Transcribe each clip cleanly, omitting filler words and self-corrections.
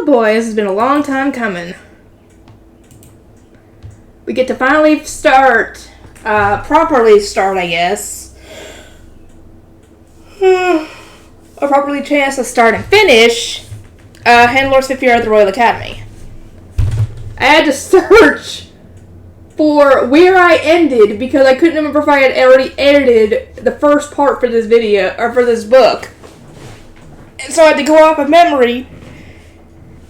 Oh boy, this has been a long time coming. We get to finally start, properly start, I guess. A properly chance to start and finish Hannelore's 5th year at the Royal Academy. I had to search for where I ended because I couldn't remember if I had already edited the first part for this video, or for this book. And so I had to go off of memory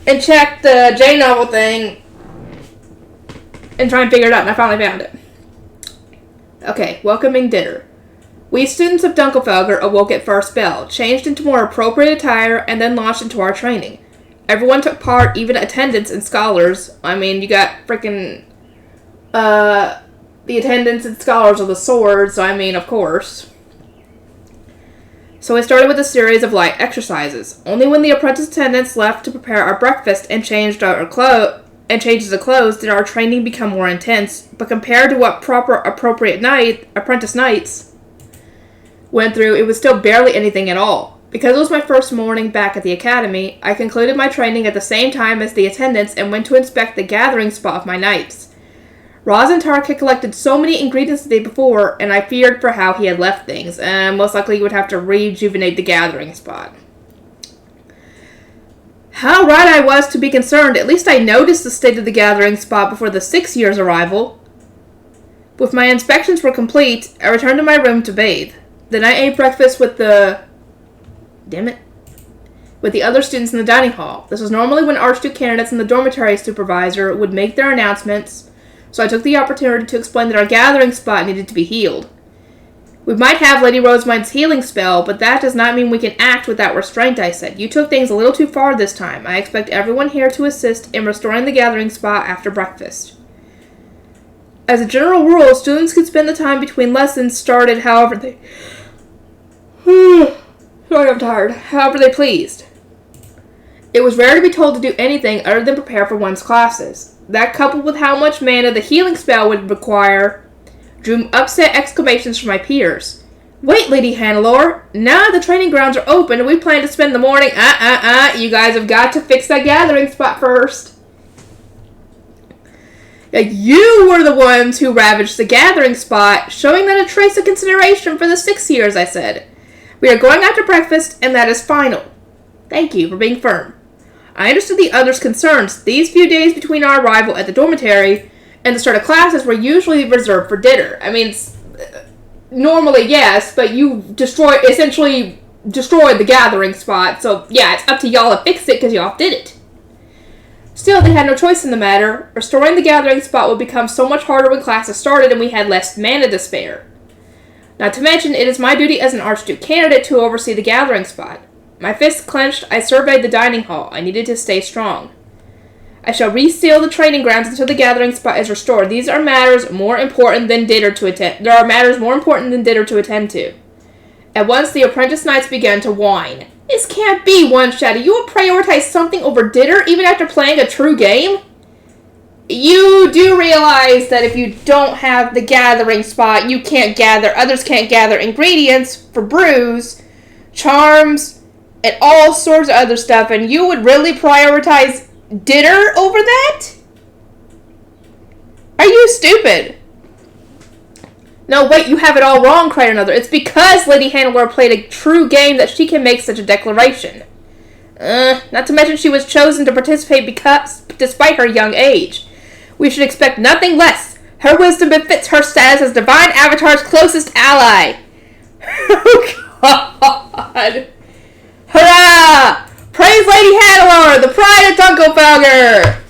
and check the J-novel thing and try and figure it out, and I finally found it. Okay, welcoming dinner. We students of Dunkelfelger awoke at first bell, changed into more appropriate attire, and then launched into our training. Everyone took part, even attendants and scholars. I mean, you got freaking, the attendants and scholars of the sword, so I mean, of course. So we started with a series of light exercises. Only when the apprentice attendants left to prepare our breakfast and changes of clothes did our training become more intense, but compared to what apprentice nights went through, it was still barely anything at all. Because it was my first morning back at the academy, I concluded my training at the same time as the attendants and went to inspect the gathering spot of my knights. Rosentark had collected so many ingredients the day before, and I feared for how he had left things, and most likely he would have to rejuvenate the gathering spot. How right I was to be concerned. At least I noticed the state of the gathering spot before the 6th year's arrival. With my inspections were complete, I returned to my room to bathe. Then I ate breakfast with the other students in the dining hall. This was normally when Archduke candidates and the dormitory supervisor would make their announcements, so I took the opportunity to explain that our gathering spot needed to be healed. We might have Lady Rosemine's healing spell, but that does not mean we can act without restraint, I said. You took things a little too far this time. I expect everyone here to assist in restoring the gathering spot after breakfast. As a general rule, students could spend the time between lessons started however they... Sorry, I'm tired. However they pleased. It was rare to be told to do anything other than prepare for one's classes. That, coupled with how much mana the healing spell would require, drew upset exclamations from my peers. Wait, Lady Hannelore. Now the training grounds are open and we plan to spend the morning... You guys have got to fix that gathering spot first. You were the ones who ravaged the gathering spot, showing that a trace of consideration for the 6th years, I said. We are going after breakfast, and that is final. Thank you for being firm. I understood the others' concerns. These few days between our arrival at the dormitory and the start of classes were usually reserved for dinner. I mean, normally, yes, but you essentially destroyed the gathering spot, so yeah, it's up to y'all to fix it because y'all did it. Still, they had no choice in the matter. Restoring the gathering spot would become so much harder when classes started and we had less mana to spare. Not to mention, it is my duty as an Archduke candidate to oversee the gathering spot. My fists clenched, I surveyed the dining hall. I needed to stay strong. I shall reseal the training grounds until the gathering spot is restored. These are matters more important than dinner to attend. There are matters more important than dinner to attend to. At once, the apprentice knights began to whine. This can't be, one shouted. You will prioritize something over dinner even after playing a true game? You do realize that if you don't have the gathering spot, others can't gather ingredients for brews, charms, and all sorts of other stuff, and you would really prioritize dinner over that? Are you stupid? No, wait, you have it all wrong, cried another. It's because Lady Hannelore played a true game that she can make such a declaration. Not to mention she was chosen to participate despite her young age. We should expect nothing less. Her wisdom befits her status as Divine Avatar's closest ally. Oh, God. Hurrah! Praise Lady Hannelore, the pride of Dunkelfelger!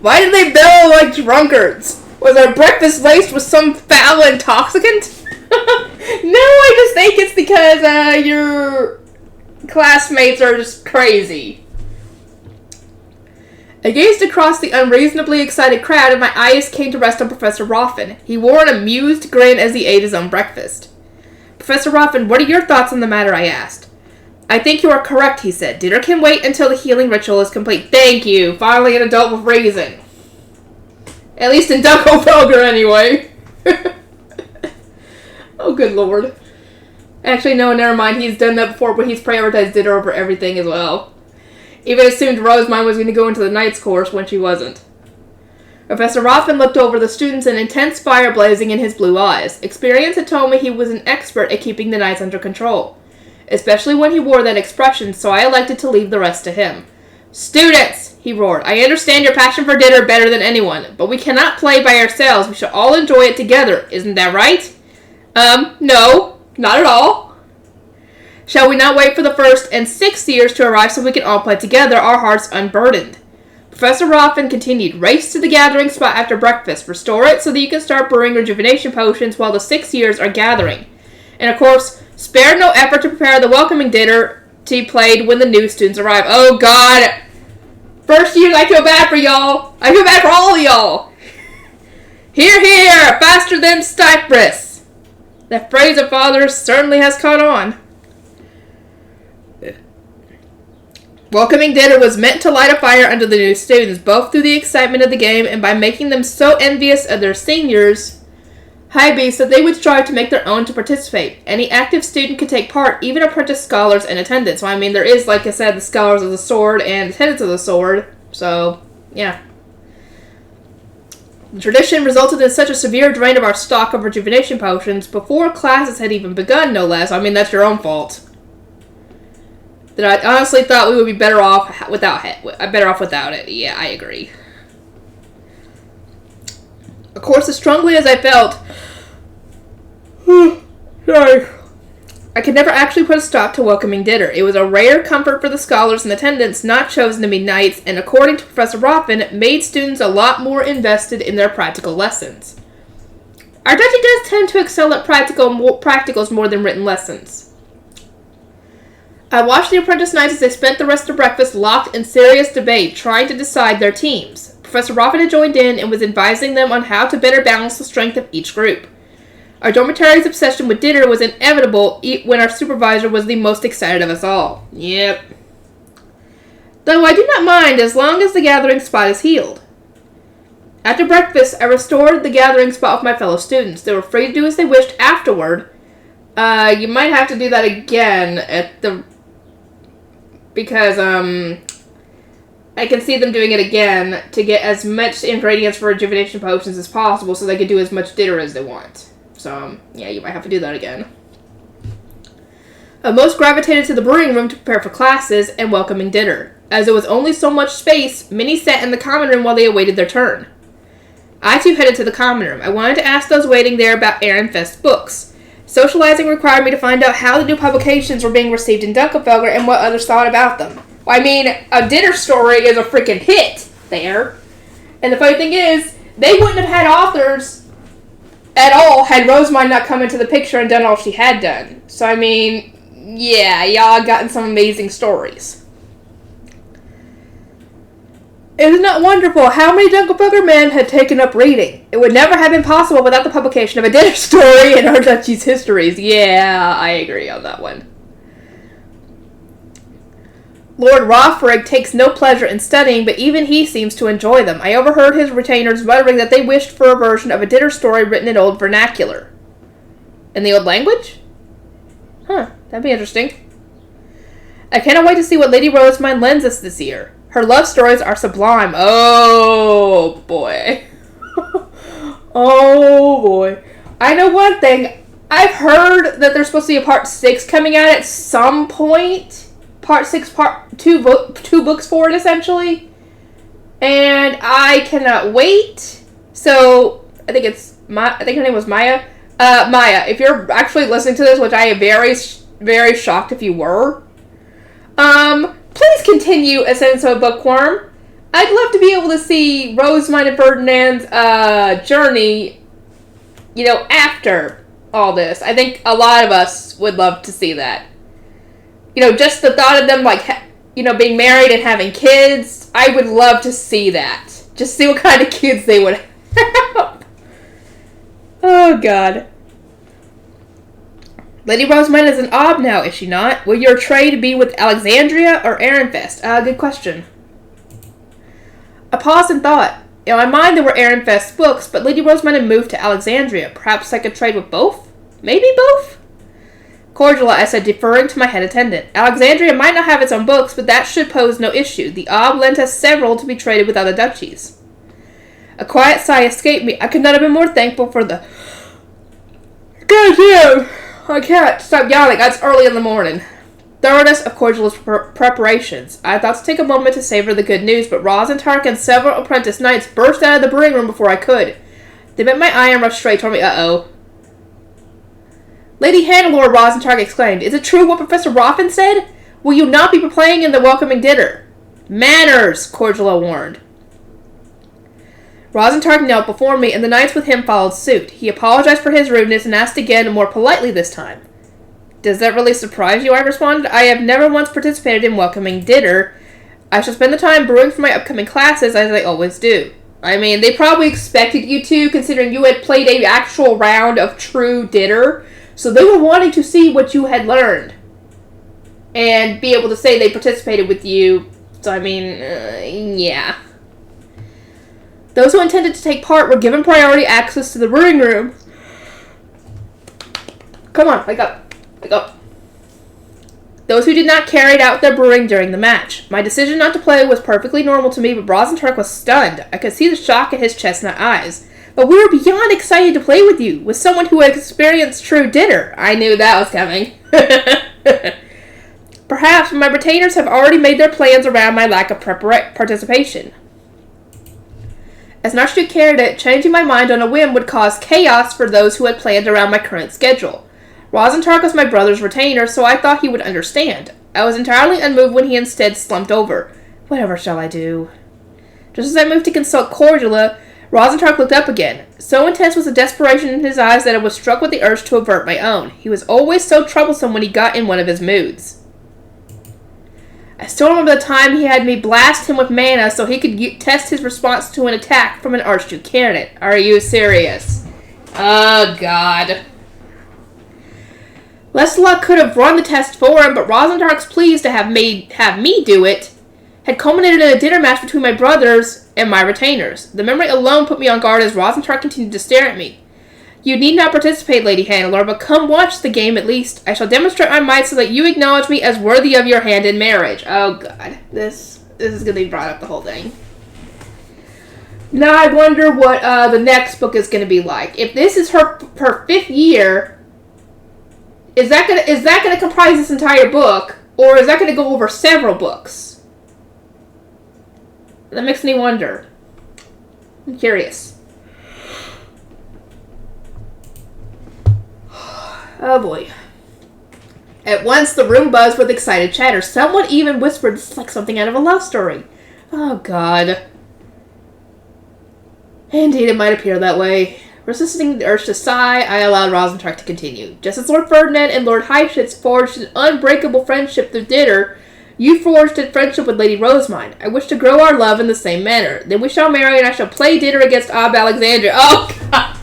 Why did they bellow like drunkards? Was our breakfast laced with some foul intoxicant? No, I just think it's because your classmates are just crazy. I gazed across the unreasonably excited crowd and my eyes came to rest on Professor Roffin. He wore an amused grin as he ate his own breakfast. Professor Roffin, what are your thoughts on the matter? I asked. I think you are correct, he said. Dinner can wait until the healing ritual is complete. Thank you. Finally an adult with reason. At least in Dunkelfelger, anyway. Oh, good lord. Actually, no, never mind. He's done that before, but he's prioritized dinner over everything as well. Even assumed Rosemine was going to go into the Knights course when she wasn't. Professor Rothman looked over the students, an intense fire blazing in his blue eyes. Experience had told me he was an expert at keeping the Knights under control, especially when he wore that expression, so I elected to leave the rest to him. Students, he roared, I understand your passion for dinner better than anyone, but we cannot play by ourselves. We should all enjoy it together. Isn't that right? No, not at all. Shall we not wait for the 1st and 6th years to arrive so we can all play together, our hearts unburdened? Professor Rothman continued, race to the gathering spot after breakfast. Restore it so that you can start brewing rejuvenation potions while the 6th years are gathering. And of course, spare no effort to prepare the welcoming dinner to be played when the new students arrive. Oh God! First years, I feel bad for y'all. I feel bad for all of y'all. Hear, hear! Faster than Cypress! That phrase of father's certainly has caught on. Welcoming dinner was meant to light a fire under the new students, both through the excitement of the game and by making them so envious of their seniors, Hybees, that they would strive to make their own to participate. Any active student could take part, even apprentice scholars and attendants. Well, I mean, there is, like I said, the Scholars of the Sword and Attendants of the Sword, so, yeah. The tradition resulted in such a severe drain of our stock of rejuvenation potions before classes had even begun, no less. I mean, that's your own fault. That I honestly thought we would be better off without it. Yeah, I agree. Of course, as strongly as I felt, sorry, I could never actually put a stop to welcoming dinner. It was a rare comfort for the scholars and attendants not chosen to be knights, and according to Professor Rothman, made students a lot more invested in their practical lessons. Our duchy does tend to excel at practicals more than written lessons. I watched the apprentice knights as they spent the rest of breakfast locked in serious debate, trying to decide their teams. Professor Rothman had joined in and was advising them on how to better balance the strength of each group. Our dormitory's obsession with dinner was inevitable when our supervisor was the most excited of us all. Yep. Though I do not mind as long as the gathering spot is healed. After breakfast, I restored the gathering spot with my fellow students. They were free to do as they wished afterward. You might have to do that again because I can see them doing it again to get as much ingredients for rejuvenation potions as possible so they can do as much dinner as they want. So, yeah, you might have to do that again. Most gravitated to the brewing room to prepare for classes and welcoming dinner. As there was only so much space, many sat in the common room while they awaited their turn. I too headed to the common room. I wanted to ask those waiting there about Ehrenfest's books. Socializing required me to find out how the new publications were being received in Dunkelfelder and what others thought about them. Well, I mean, A Dinner Story is a freaking hit there. And the funny thing is, they wouldn't have had authors at all had Rosemine not come into the picture and done all she had done. So, I mean, yeah, y'all gotten some amazing stories. It is not wonderful how many Dunkelfelder men had taken up reading. It would never have been possible without the publication of A Dinner Story in our duchy's histories. Yeah, I agree on that one. Lord Rothfrig takes no pleasure in studying, but even he seems to enjoy them. I overheard his retainers muttering that they wished for a version of A Dinner Story written in old vernacular. In the old language? Huh, that'd be interesting. I cannot wait to see what Lady Rosemine lends us this year. Her love stories are sublime. Oh, boy. Oh, boy. I know one thing. I've heard that there's supposed to be a part 6 coming out at some point. Part 6, part 2, two books for it, essentially. And I cannot wait. So, I think her name was Maya. Maya, if you're actually listening to this, which I am very, very shocked if you were, please continue Ascendance of a Bookworm. I'd love to be able to see Rosemine and Ferdinand's journey, after all this. I think a lot of us would love to see that. Just the thought of them, being married and having kids, I would love to see that. Just see what kind of kids they would have. Oh, God. Lady Rosemine is an ob now, is she not? Will your trade be with Alexandria or Ehrenfest? Good question. I paused and thought. In my mind there were Ehrenfest's books, but Lady Rosemine had moved to Alexandria. Perhaps I could trade with both? Maybe both? Of Cordula, I said, deferring to my head attendant. Alexandria might not have its own books, but that should pose no issue. The Ob lent us several to be traded with other duchies. A quiet sigh escaped me. I could not have been more thankful for the... Goddamn! I can't stop yawning. It's early in the morning. Thoroughness of Cordula's preparations. I thought to take a moment to savor the good news, but Rosentark and several apprentice knights burst out of the brewing room before I could. They met my eye and rushed straight toward me. Uh-oh. Lady Hannelore, Rosentark exclaimed. Is it true what Professor Roffin said? Will you not be playing in the welcoming dinner? Manners, Cordula warned. Rosentark knelt before me, and the knights with him followed suit. He apologized for his rudeness and asked again, more politely this time. Does that really surprise you? I responded. I have never once participated in welcoming dinner. I shall spend the time brewing for my upcoming classes, as I always do. I mean, they probably expected you to, considering you had played an actual round of true dinner. So they were wanting to see what you had learned. And be able to say they participated with you. So, I mean, yeah. Those who intended to take part were given priority access to the brewing room. Come on, wake up. Wake up. Those who did not carried out their brewing during the match. My decision not to play was perfectly normal to me, but Rosentark was stunned. I could see the shock in his chestnut eyes. But we were beyond excited to play with you, with someone who had experienced true dinner. I knew that was coming. Perhaps my retainers have already made their plans around my lack of participation. As Narstu carried it, changing my mind on a whim would cause chaos for those who had planned around my current schedule. Rosentark was my brother's retainer, so I thought he would understand. I was entirely unmoved when he instead slumped over. Whatever shall I do? Just as I moved to consult Cordula, Rosentark looked up again. So intense was the desperation in his eyes that I was struck with the urge to avert my own. He was always so troublesome when he got in one of his moods. I still remember the time he had me blast him with mana so he could test his response to an attack from an Archduke candidate. Are you serious? Oh, God. Lancelot could have run the test for him, but Rosentark's pleas to have me do it had culminated in a dinner match between my brothers and my retainers. The memory alone put me on guard as Rosentark continued to stare at me. You need not participate, Lady Hannelore, but come watch the game at least. I shall demonstrate my might so that you acknowledge me as worthy of your hand in marriage. Oh, God. This is going to be brought up the whole thing. Now I wonder what the next book is going to be like. If this is her 5th year, is that gonna comprise this entire book, or is that going to go over several books? That makes me wonder. I'm curious. Oh boy. At once the room buzzed with excited chatter. Someone even whispered, "This is like something out of a love story." Oh, God. Indeed, it might appear that way. Resisting the urge to sigh, I allowed Rosentark to continue. Just as Lord Ferdinand and Lord Heischitz forged an unbreakable friendship through dinner, you forged a friendship with Lady Rosemine. I wish to grow our love in the same manner. Then we shall marry and I shall play dinner against Ob Alexandria. Oh, God.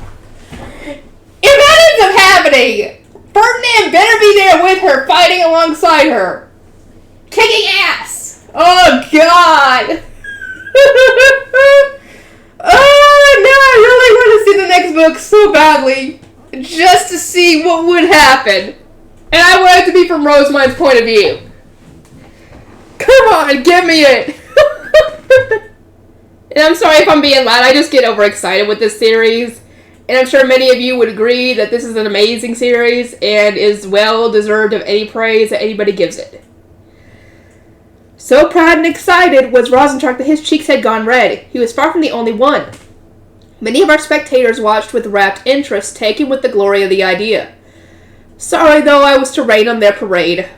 If that ends up happening, Ferdinand better be there with her, fighting alongside her. Kicking ass. Oh, God. Oh, now I really want to see the next book so badly. Just to see what would happen. And I want it to be from Rosemine's point of view. Come on, give me it. And I'm sorry if I'm being loud. I just get overexcited with this series. And I'm sure many of you would agree that this is an amazing series and is well deserved of any praise that anybody gives it. So proud and excited was Rosentark that his cheeks had gone red. He was far from the only one. Many of our spectators watched with rapt interest, taken with the glory of the idea. Sorry, though, I was to rain on their parade.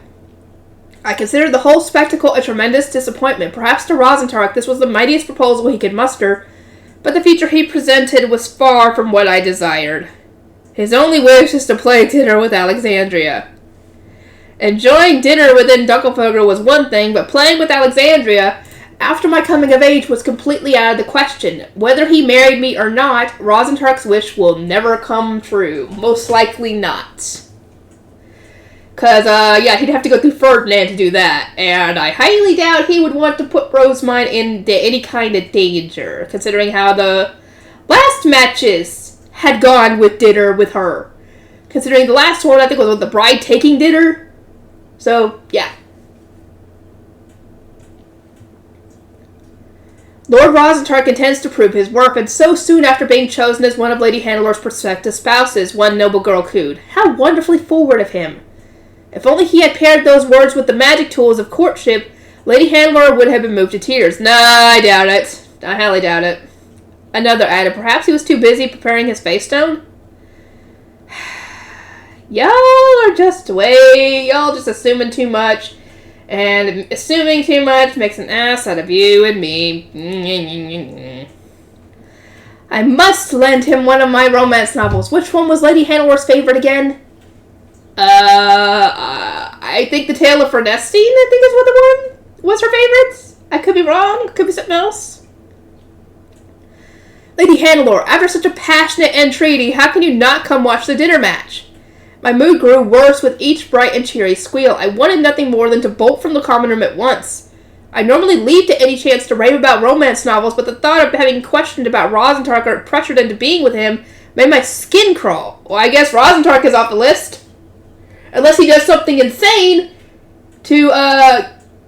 I considered the whole spectacle a tremendous disappointment. Perhaps to Rosentark this was the mightiest proposal he could muster, but the future he presented was far from what I desired. His only wish is to play dinner with Alexandria. Enjoying dinner within Dunkelfelder was one thing, but playing with Alexandria after my coming of age was completely out of the question. Whether he married me or not, Rosentark's wish will never come true. Most likely not. Because, he'd have to go through Ferdinand to do that. And I highly doubt he would want to put Rosemine in any kind of danger, considering how the last matches had gone with dinner with her. Considering the last one, I think, was with the bride taking dinner. So, yeah. Lord Rosentark intends to prove his worth, and so soon after being chosen as one of Lady Hannelore's prospective spouses, one noble girl cooed. How wonderfully forward of him. If only he had paired those words with the magic tools of courtship, Lady Hannelore would have been moved to tears. Nah, I doubt it. I highly doubt it. Another added, perhaps he was too busy preparing his face stone? Y'all just assuming too much. And assuming too much makes an ass out of you and me. I must lend him one of my romance novels. Which one was Lady Hannelore's favorite again? I think The Tale of Ernestine, I think is what the one was her favorite. I could be wrong. It could be something else. Lady Hannelore, after such a passionate entreaty, how can you not come watch the dinner match? My mood grew worse with each bright and cheery squeal. I wanted nothing more than to bolt from the common room at once. I normally leaped at any chance to rave about romance novels, but the thought of having questioned about Rosentark or pressured into being with him made my skin crawl. Well, I guess Rosentark is off the list. Unless he does something insane to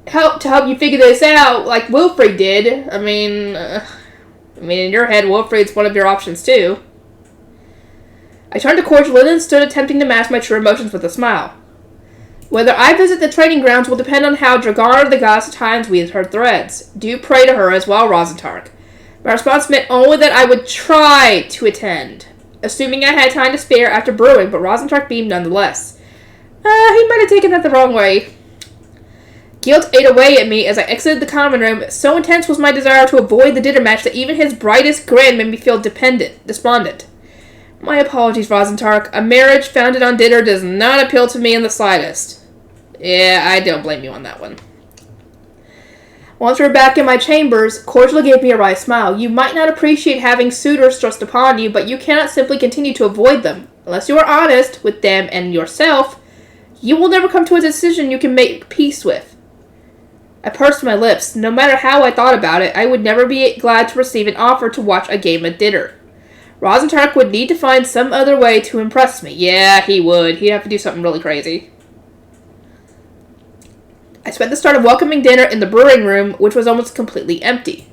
help you figure this out, like Wilfrid did. I mean, in your head, Wilfrid's one of your options too. I turned to Cordelia and stood attempting to mask my true emotions with a smile. Whether I visit the training grounds will depend on how Dragana the goddess ties weaves her threads. Do pray to her as well, Rosentark. My response meant only that I would try to attend, assuming I had time to spare after brewing, but Rosentark beamed nonetheless. He might have taken that the wrong way. Guilt ate away at me as I exited the common room. So intense was my desire to avoid the dinner match that even his brightest grin made me feel despondent. My apologies, Rosentark. A marriage founded on dinner does not appeal to me in the slightest. Yeah, I don't blame you on that one. Once we were back in my chambers, Cordelia gave me a wry smile. You might not appreciate having suitors thrust upon you, but you cannot simply continue to avoid them. Unless you are honest with them and yourself, you will never come to a decision you can make peace with. I pursed my lips. No matter how I thought about it, I would never be glad to receive an offer to watch a game at dinner. Rosentark would need to find some other way to impress me. Yeah, he would. He'd have to do something really crazy. I spent the start of welcoming dinner in the brewing room, which was almost completely empty.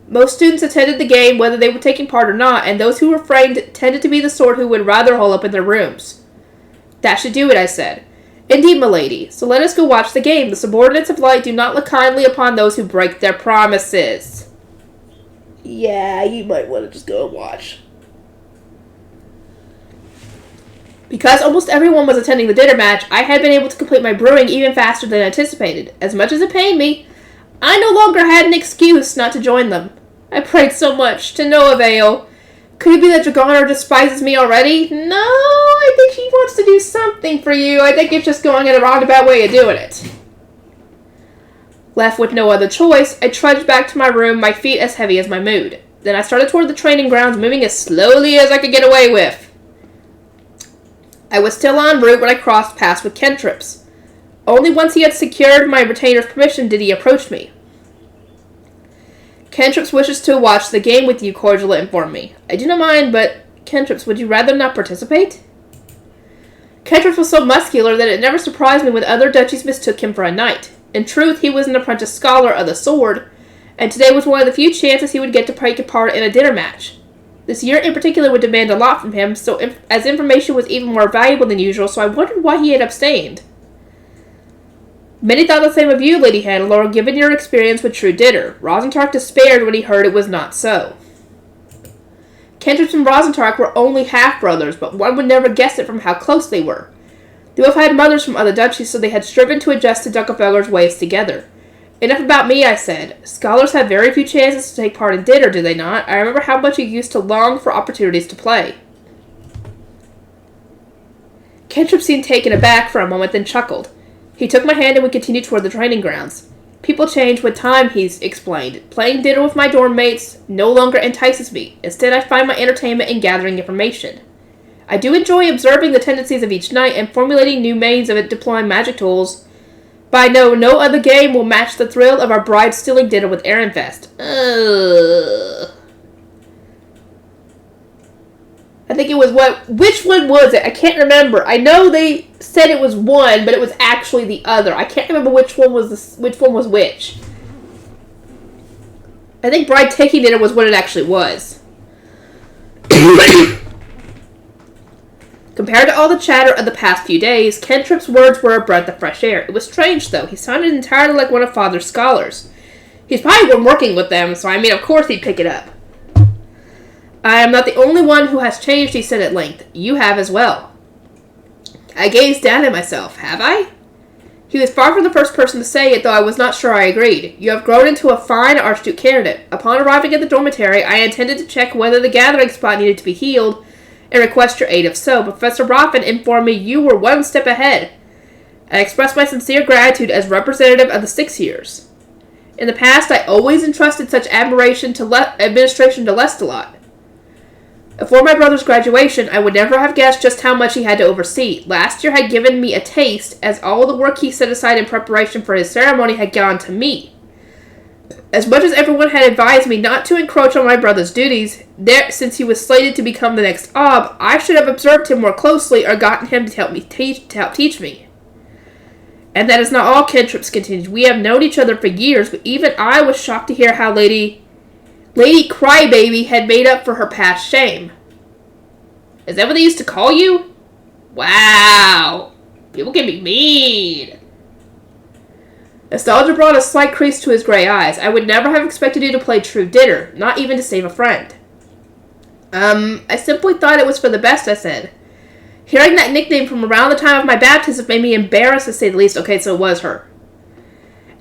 Most students attended the game whether they were taking part or not, and those who refrained tended to be the sort who would rather hole up in their rooms. That should do it, I said. Indeed, milady. So let us go watch the game. The subordinates of light do not look kindly upon those who break their promises. Yeah, you might want to just go and watch. Because almost everyone was attending the dinner match, I had been able to complete my brewing even faster than anticipated. As much as it pained me, I no longer had an excuse not to join them. I prayed so much, to no avail. Could it be that Dragana despises me already? No, I think she wants to do something for you. I think it's just going in a roundabout way of doing it. Left with no other choice, I trudged back to my room, my feet as heavy as my mood. Then I started toward the training grounds, moving as slowly as I could get away with. I was still en route when I crossed paths with Kentrips. Only once he had secured my retainer's permission did he approach me. Kentrips wishes to watch the game with you, Cordelia informed me. I do not mind, but, Kentrips, would you rather not participate? Kentrips was so muscular that it never surprised me when other duchies mistook him for a knight. In truth, he was an apprentice scholar of the sword, and today was one of the few chances he would get to take part in a dinner match. This year in particular would demand a lot from him, as information was even more valuable than usual, so I wondered why he had abstained. Many thought the same of you, Lady Hannelore, given your experience with true dinner. Rosentark despaired when he heard it was not so. Kentrips and Rosentark were only half-brothers, but one would never guess it from how close they were. They both had mothers from other duchies, so they had striven to adjust to Dunkelfelder's ways together. Enough about me, I said. Scholars have very few chances to take part in dinner, do they not? I remember how much you used to long for opportunities to play. Kentrip seemed taken aback for a moment, then chuckled. He took my hand and we continued toward the training grounds. People change with time, he explained. Playing dinner with my dorm mates no longer entices me. Instead, I find my entertainment in gathering information. I do enjoy observing the tendencies of each knight and formulating new means of deploying magic tools. But I know no other game will match the thrill of our bride stealing dinner with Ehrenfest. I think it was which one was it? I can't remember. I know they said it was one, but it was actually the other. I can't remember which one was which. I think bride taking dinner was what it actually was. Compared to all the chatter of the past few days, Kentrip's words were a breath of fresh air. It was strange, though. He sounded entirely like one of Father's scholars. He's probably been working with them, so I mean, of course he'd pick it up. I am not the only one who has changed, he said at length. You have as well. I gazed down at myself. Have I? He was far from the first person to say it, though I was not sure I agreed. You have grown into a fine Archduke candidate. Upon arriving at the dormitory, I intended to check whether the gathering spot needed to be healed and request your aid if so. Professor Roffin informed me you were one step ahead. I expressed my sincere gratitude as representative of the 6 years. In the past, I always entrusted such admiration to administration to Lestalot. Before my brother's graduation, I would never have guessed just how much he had to oversee. Last year had given me a taste, as all the work he set aside in preparation for his ceremony had gone to me. As much as everyone had advised me not to encroach on my brother's duties, since he was slated to become the next Ob, I should have observed him more closely or gotten him to help teach me. And that is not all, Kentrips continued. We have known each other for years, but even I was shocked to hear how Lady Crybaby had made up for her past shame. Is that what they used to call you? Wow. People can be mean. Nostalgia brought a slight crease to his gray eyes. I would never have expected you to play true dinner, not even to save a friend. I simply thought it was for the best, I said. Hearing that nickname from around the time of my baptism made me embarrassed, to say the least. Okay, so it was her.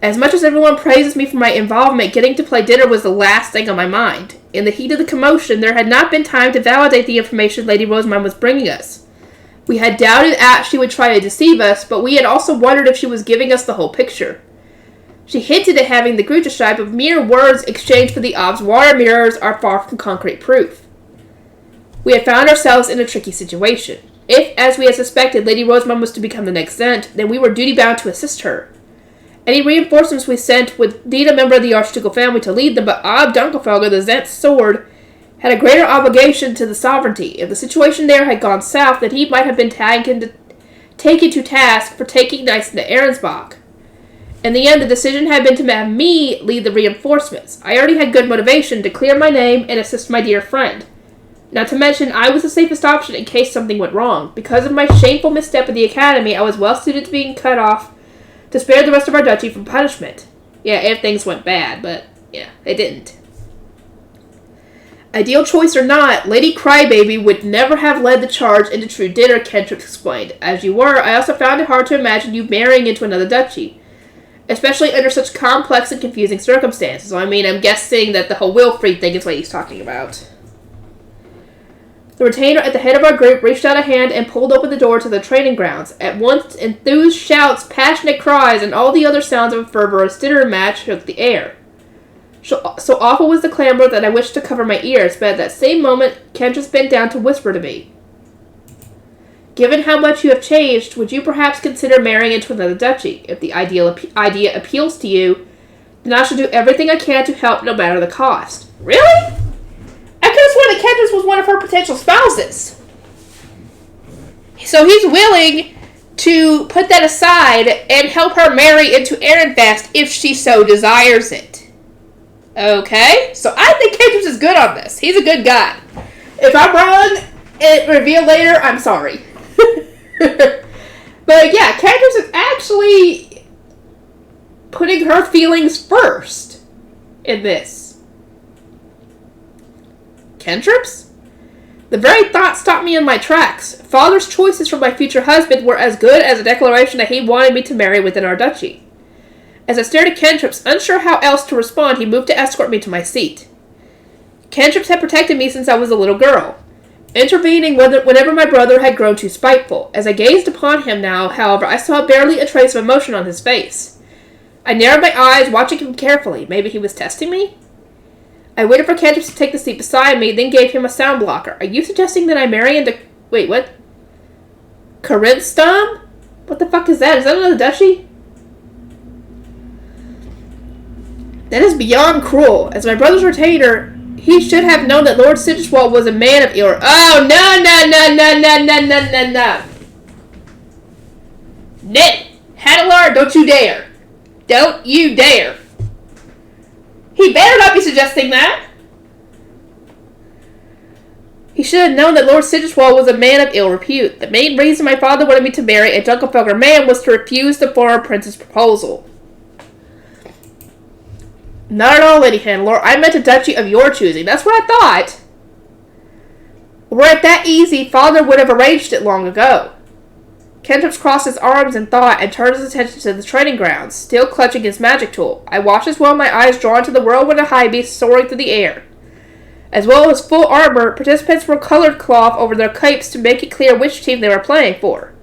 As much as everyone praises me for my involvement, getting to play dinner was the last thing on my mind. In the heat of the commotion, there had not been time to validate the information Lady Rosamund was bringing us. We had doubted she would try to deceive us, but we had also wondered if she was giving us the whole picture. She hinted at having the Gruterscheid, but mere words exchanged for the Ob's water mirrors are far from concrete proof. We had found ourselves in a tricky situation. If, as we had suspected, Lady Rosamund was to become the next Zent, then we were duty-bound to assist her. Any reinforcements we sent would need a member of the Archducal family to lead them, but Ob Dunkelfelger, the Zent's sword, had a greater obligation to the sovereignty. If the situation there had gone south, then he might have been taken to task for taking Nice into Ehrensbach. In the end, the decision had been to have me lead the reinforcements. I already had good motivation to clear my name and assist my dear friend. Not to mention, I was the safest option in case something went wrong. Because of my shameful misstep at the academy, I was well suited to being cut off to spare the rest of our duchy from punishment. Yeah, if things went bad, but yeah, it didn't. Ideal choice or not, Lady Crybaby would never have led the charge into true dinner, Kentrip explained. As you were, I also found it hard to imagine you marrying into another duchy, especially under such complex and confusing circumstances. So, I mean, I'm guessing that the whole Wilfried thing is what he's talking about. The retainer at the head of our group reached out a hand and pulled open the door to the training grounds. At once, enthused shouts, passionate cries, and all the other sounds of a fervorous dinner match shook the air. So awful was the clamor that I wished to cover my ears, but at that same moment, Kentrip bent down to whisper to me. Given how much you have changed, would you perhaps consider marrying into another duchy? If the idea appeals to you, then I shall do everything I can to help, no matter the cost. Really? I could have sworn that Kentrip was one of her potential spouses. So he's willing to put that aside and help her marry into Ehrenfest if she so desires it. Okay? So I think Kentrip is good on this. He's a good guy. If I'm wrong and reveal later, I'm sorry. But yeah, Kentrip is actually putting her feelings first in this. Kentrips? The very thought stopped me in my tracks. Father's choices for my future husband were as good as a declaration that he wanted me to marry within our duchy. As I stared at Kentrips, unsure how else to respond, he moved to escort me to my seat. Kentrips had protected me since I was a little girl, intervening whenever my brother had grown too spiteful. As I gazed upon him now, however, I saw barely a trace of emotion on his face. I narrowed my eyes, watching him carefully. Maybe he was testing me? I waited for Kentrips to take the seat beside me, then gave him a sound blocker. Are you suggesting that I marry into... Wait, what? Karinstam? What the fuck is that? Is that another duchy? That is beyond cruel. As my brother's retainer, He should have known that Lord Sigistwald was a man of ill... Oh, no. Ned! Hannelore, don't you dare! Don't you dare! He better not be suggesting that! He should have known that Lord Sigistwald was a man of ill repute. The main reason my father wanted me to marry a Dunkelfelder man was to refuse the foreign prince's proposal. Not at all, Lady Hannelore. I meant a duchy of your choosing. That's what I thought. Were it that easy, father would have arranged it long ago. Kentrips crossed his arms in thought and turned his attention to the training grounds, still clutching his magic tool. I watched as well, my eyes drawn to the whirlwind of high beasts soaring through the air. As well as full armor, participants wore colored cloth over their capes to make it clear which team they were playing for.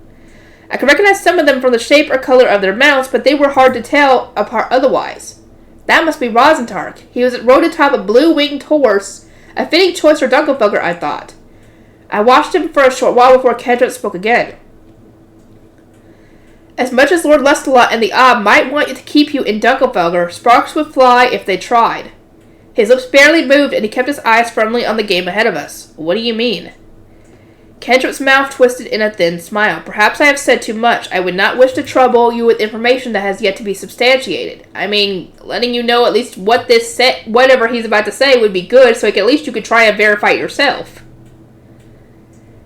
I could recognize some of them from the shape or color of their mounts, but they were hard to tell apart otherwise. That must be Rosentark. He was rode atop a blue-winged horse, a fitting choice for Dunkelfelder, I thought. I watched him for a short while before Kendrick spoke again. As much as Lord Lestalot and the Ob might want to keep you in Dunkelfelder, sparks would fly if they tried. His lips barely moved, and he kept his eyes firmly on the game ahead of us. What do you mean? Kendrick's mouth twisted in a thin smile. Perhaps I have said too much. I would not wish to trouble you with information that has yet to be substantiated. I mean, letting you know at least what whatever he's about to say would be good, so at least you could try and verify it yourself.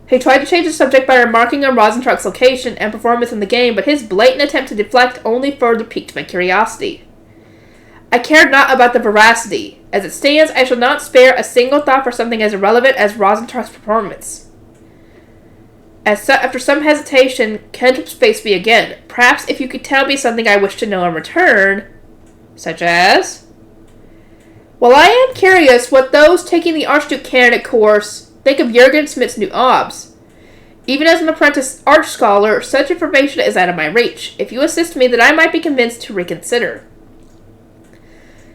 He tried to change the subject by remarking on Rosentark's location and performance in the game, but his blatant attempt to deflect only further piqued my curiosity. I cared not about the veracity. As it stands, I shall not spare a single thought for something as irrelevant as Rosentark's performance. After some hesitation, Kendrick faced me again. Perhaps if you could tell me something I wish to know in return. Such as? Well, I am curious what those taking the Archduke candidate course think of Jürgen Smith's new obs. Even as an apprentice arch scholar, such information is out of my reach. If you assist me, then I might be convinced to reconsider.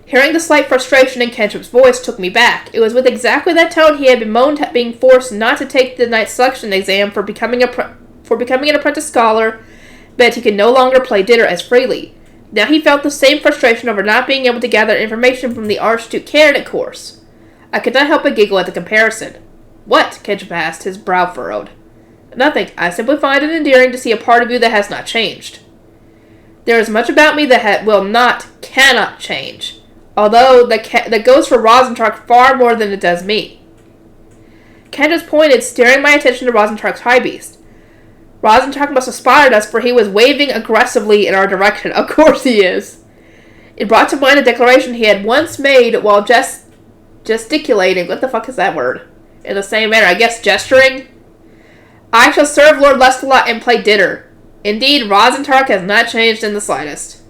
Hearing the slight frustration in Kentrip's voice took me back. It was with exactly that tone he had bemoaned being forced not to take the night selection exam for becoming an apprentice scholar, but he could no longer play dinner as freely. Now he felt the same frustration over not being able to gather information from the Archduke candidate course. I could not help but giggle at the comparison. What? Kentrip asked, his brow furrowed. Nothing. I simply find it endearing to see a part of you that has not changed. There is much about me that cannot change. Although that goes for Rosentark far more than it does me. Kendrick pointed, steering my attention to Rosentark's high beast. Rosentark must have spotted us, for he was waving aggressively in our direction. Of course he is. It brought to mind a declaration he had once made while gesticulating. What the fuck is that word? In the same manner, I guess gesturing. I shall serve Lord Lestalot and play dinner. Indeed, Rosentark has not changed in the slightest.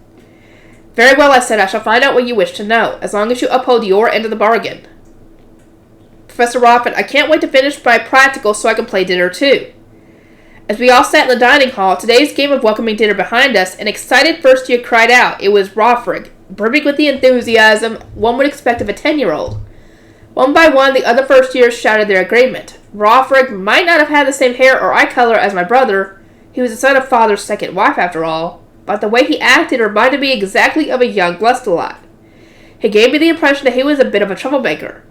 Very well, I said, I shall find out what you wish to know, as long as you uphold your end of the bargain. Professor Roffin, I can't wait to finish my practical so I can play dinner too. As we all sat in the dining hall, today's game of welcoming dinner behind us, an excited first year cried out. It was Roffrig, brimming with the enthusiasm one would expect of a 10-year-old. One by one, the other first years shouted their agreement. Roffrig might not have had the same hair or eye color as my brother. He was the son of father's second wife, after all. But the way he acted reminded me exactly of a young Lestalot. He gave me the impression that he was a bit of a troublemaker.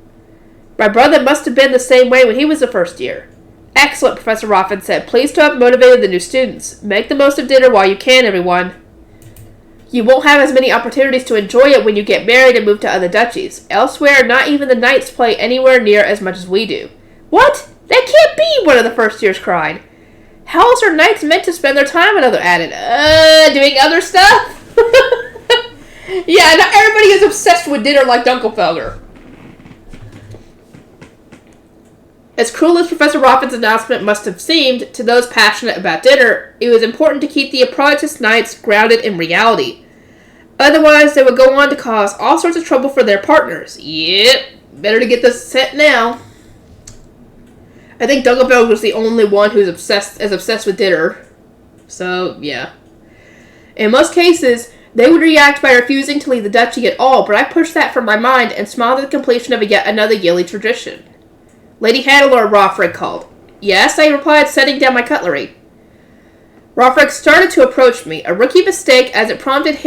My brother must have been the same way when he was the first year. Excellent, Professor Roffin said. Pleased to have motivated the new students. Make the most of dinner while you can, everyone. You won't have as many opportunities to enjoy it when you get married and move to other duchies. Elsewhere, not even the knights play anywhere near as much as we do. What? That can't be, one of the first years cried. How else are knights meant to spend their time? Another added. Doing other stuff? Yeah, not everybody is obsessed with dinner like Dunkelfelder. As cruel as Professor Roffin's announcement must have seemed to those passionate about dinner, it was important to keep the apprentice knights grounded in reality. Otherwise, they would go on to cause all sorts of trouble for their partners. Yep, better to get this set now. I think Dunkelfelder was the only one who's obsessed with dinner. So, yeah. In most cases, they would react by refusing to leave the duchy at all, but I pushed that from my mind and smiled at the completion of yet another yearly tradition. Lady Hannelore, Roffrig called. Yes, I replied, setting down my cutlery. Roffrig started to approach me, a rookie mistake as it prompted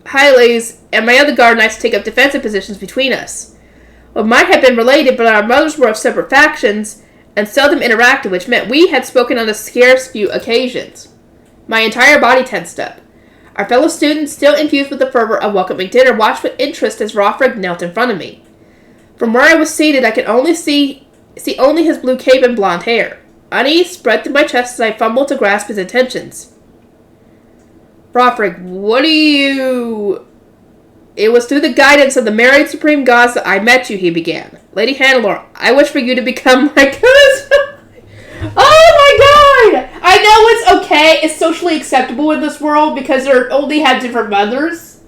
Hyles and my other guard knights to take up defensive positions between us. We might have been related, but our mothers were of separate factions and seldom interacted, which meant we had spoken on a scarce few occasions. My entire body tensed up. Our fellow students, still infused with the fervor of welcoming dinner, watched with interest as Rothric knelt in front of me. From where I was seated, I could only see only his blue cape and blonde hair. Unease spread through my chest as I fumbled to grasp his intentions. Rothric, what do you... It was through the guidance of the married supreme gods that I met you, he began. Lady Hannelore, I wish for you to become my cousin. Oh my god! I know it's okay, it's socially acceptable in this world because they only have different mothers.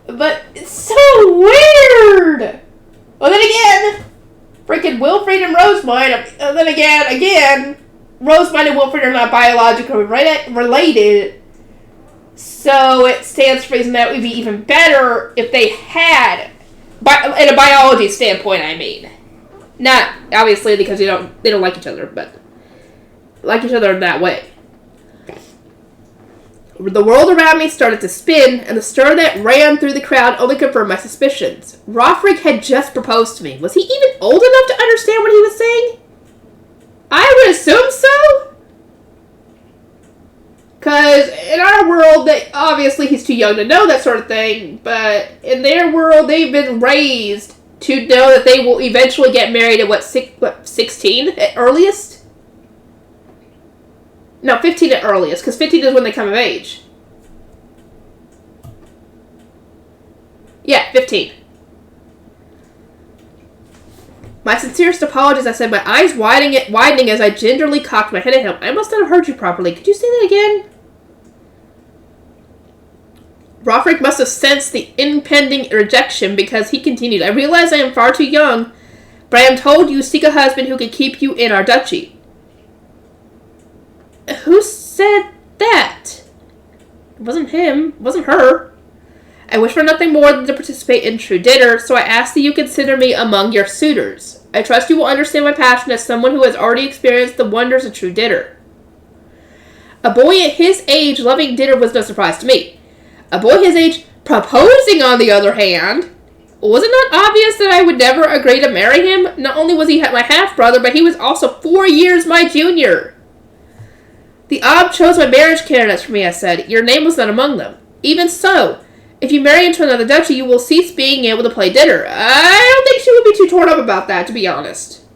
But it's so weird! Well, then again, freaking Wilfred and Rosemine, then again, Rosemine and Wilfred are not biologically related. So it stands to reason that it would be even better if they had, in a biology standpoint, I mean. Not, obviously, because they don't like each other, but like each other in that way. The world around me started to spin, and the stir that ran through the crowd only confirmed my suspicions. Rothric had just proposed to me. Was he even old enough to understand what he was saying? I would assume so. Because in our world, obviously he's too young to know that sort of thing, but in their world, they've been raised to know that they will eventually get married at 16 at earliest? No, 15 at earliest, because 15 is when they come of age. Yeah, 15. My sincerest apologies, I said, my eyes widening as I gingerly cocked my head at him. I must not have heard you properly. Could you say that again? Rothric must have sensed the impending rejection because he continued, I realize I am far too young, but I am told you seek a husband who can keep you in our duchy. Who said that? It wasn't him. It wasn't her. I wish for nothing more than to participate in true dinner, so I ask that you consider me among your suitors. I trust you will understand my passion as someone who has already experienced the wonders of true dinner. A boy at his age loving dinner was no surprise to me. A boy his age proposing, on the other hand, was it not obvious that I would never agree to marry him? Not only was he my half-brother, but he was also 4 years my junior. The Ob chose my marriage candidates for me, I said. Your name was not among them. Even so, if you marry into another duchy, you will cease being able to play dinner. I don't think she would be too torn up about that, to be honest.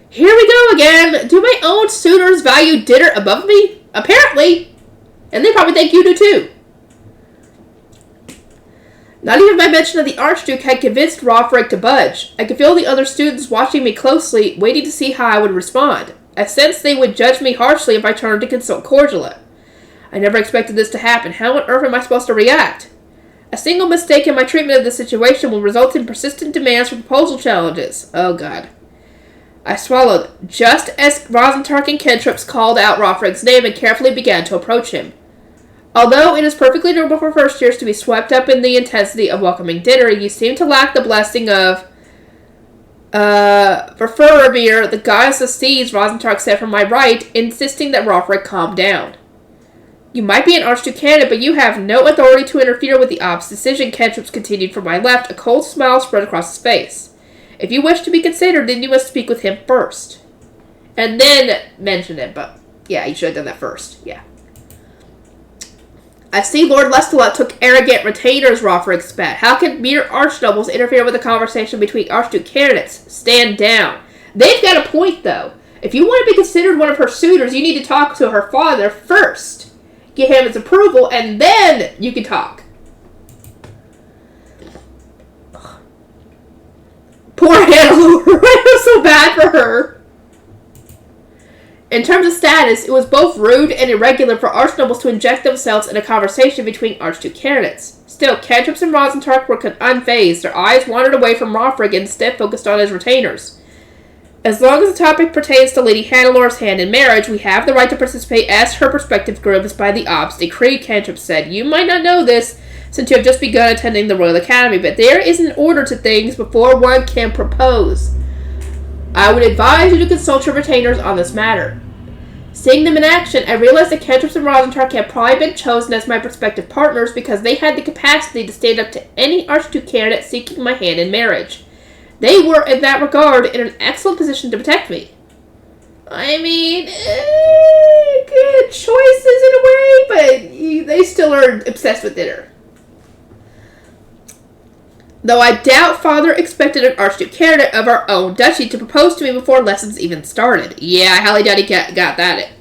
Here we go again. Do my own suitors value dinner above me? Apparently. And they probably think you do too. Not even my mention of the Archduke had convinced Rothric to budge. I could feel the other students watching me closely, waiting to see how I would respond. I sensed they would judge me harshly if I turned to consult Cordula. I never expected this to happen. How on earth am I supposed to react? A single mistake in my treatment of the situation will result in persistent demands for proposal challenges. Oh, God. I swallowed, just as Rosentark and Kentrips called out Rothrig's name and carefully began to approach him. Although it is perfectly normal for first years to be swept up in the intensity of welcoming dinner, you seem to lack the blessing of... For Faramir, the goddess of seas, Rosentark said from my right, insisting that Rothric calm down. You might be an Archduke candidate, but you have no authority to interfere with the Ob's decision, Kentrips continued from my left, a cold smile spread across his face. If you wish to be considered, then you must speak with him first. And then mention it, but yeah, you should have done that first, yeah. I see Lord Lestalot took arrogant retainers, Rothric spat. How can mere archnobles interfere with a conversation between Archduke candidates? Stand down. They've got a point, though. If you want to be considered one of her suitors, you need to talk to her father first. Get him his approval, and then you can talk. Poor Hannelore. I feel so bad for her. In terms of status, it was both rude and irregular for archnobles to inject themselves in a conversation between Archduke candidates. Still, Kentrips and Rosentark were unfazed. Their eyes wandered away from Rothric and instead focused on his retainers. As long as the topic pertains to Lady Hannelore's hand in marriage, we have the right to participate as her prospective grooms by the Ob's decree, Kentrips said. You might not know this, since you have just begun attending the Royal Academy, but there is an order to things before one can propose. I would advise you to consult your retainers on this matter. Seeing them in action, I realized that Cantrips and Rosentark had probably been chosen as my prospective partners because they had the capacity to stand up to any Archduke candidate seeking my hand in marriage. They were, in that regard, in an excellent position to protect me. I mean, good choices in a way, but they still are obsessed with dinner. Though I doubt Father expected an Archduke candidate of our own duchy to propose to me before lessons even started. Yeah, I highly doubt he got that.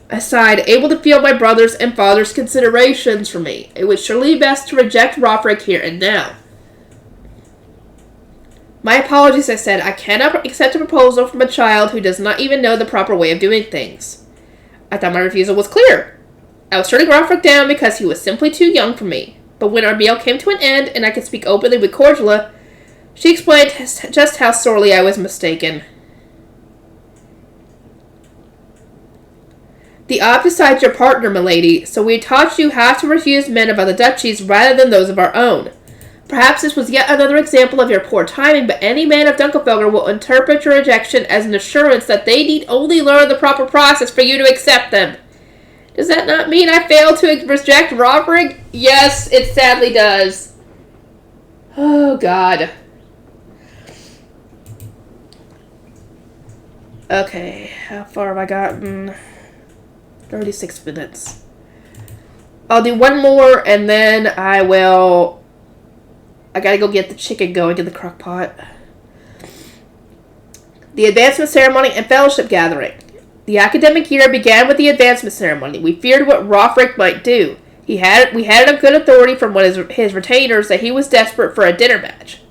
I sighed, able to feel my brother's and father's considerations for me. It would surely be best to reject Rothric here and now. My apologies, I said. I cannot accept a proposal from a child who does not even know the proper way of doing things. I thought my refusal was clear. I was turning Rothric down because he was simply too young for me. But when our meal came to an end and I could speak openly with Cordula, she explained just how sorely I was mistaken. The odd besides your partner, milady, so we taught you how to refuse men of other duchies rather than those of our own. Perhaps this was yet another example of your poor timing, but any man of Dunkelfelder will interpret your rejection as an assurance that they need only learn the proper process for you to accept them. Does that not mean I failed to reject Rothric? Yes, it sadly does. Oh, God. Okay, how far have I gotten? 36 minutes. I'll do one more, and then I gotta go get the chicken going in the crock pot. The advancement ceremony and fellowship gathering. The academic year began with the advancement ceremony. We feared what Rothric might do. We had it on good authority from one of his retainers that he was desperate for a dinner match.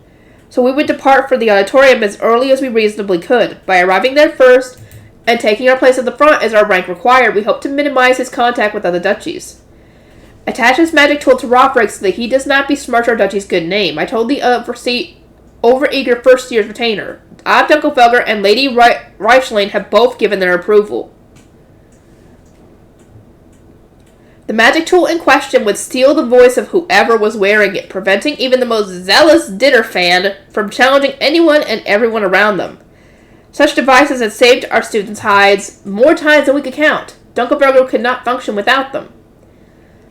So we would depart for the auditorium as early as we reasonably could. By arriving there first and taking our place at the front as our rank required, we hoped to minimize his contact with other duchies. Attach his magic tool to Rothric so that he does not besmirch our duchy's good name. I told the overeager first year's retainer. Ab Dunkelfelder and Lady Reichlein have both given their approval. The magic tool in question would steal the voice of whoever was wearing it, preventing even the most zealous dinner fan from challenging anyone and everyone around them. Such devices had saved our students' hides more times than we could count. Dunkelfelder could not function without them.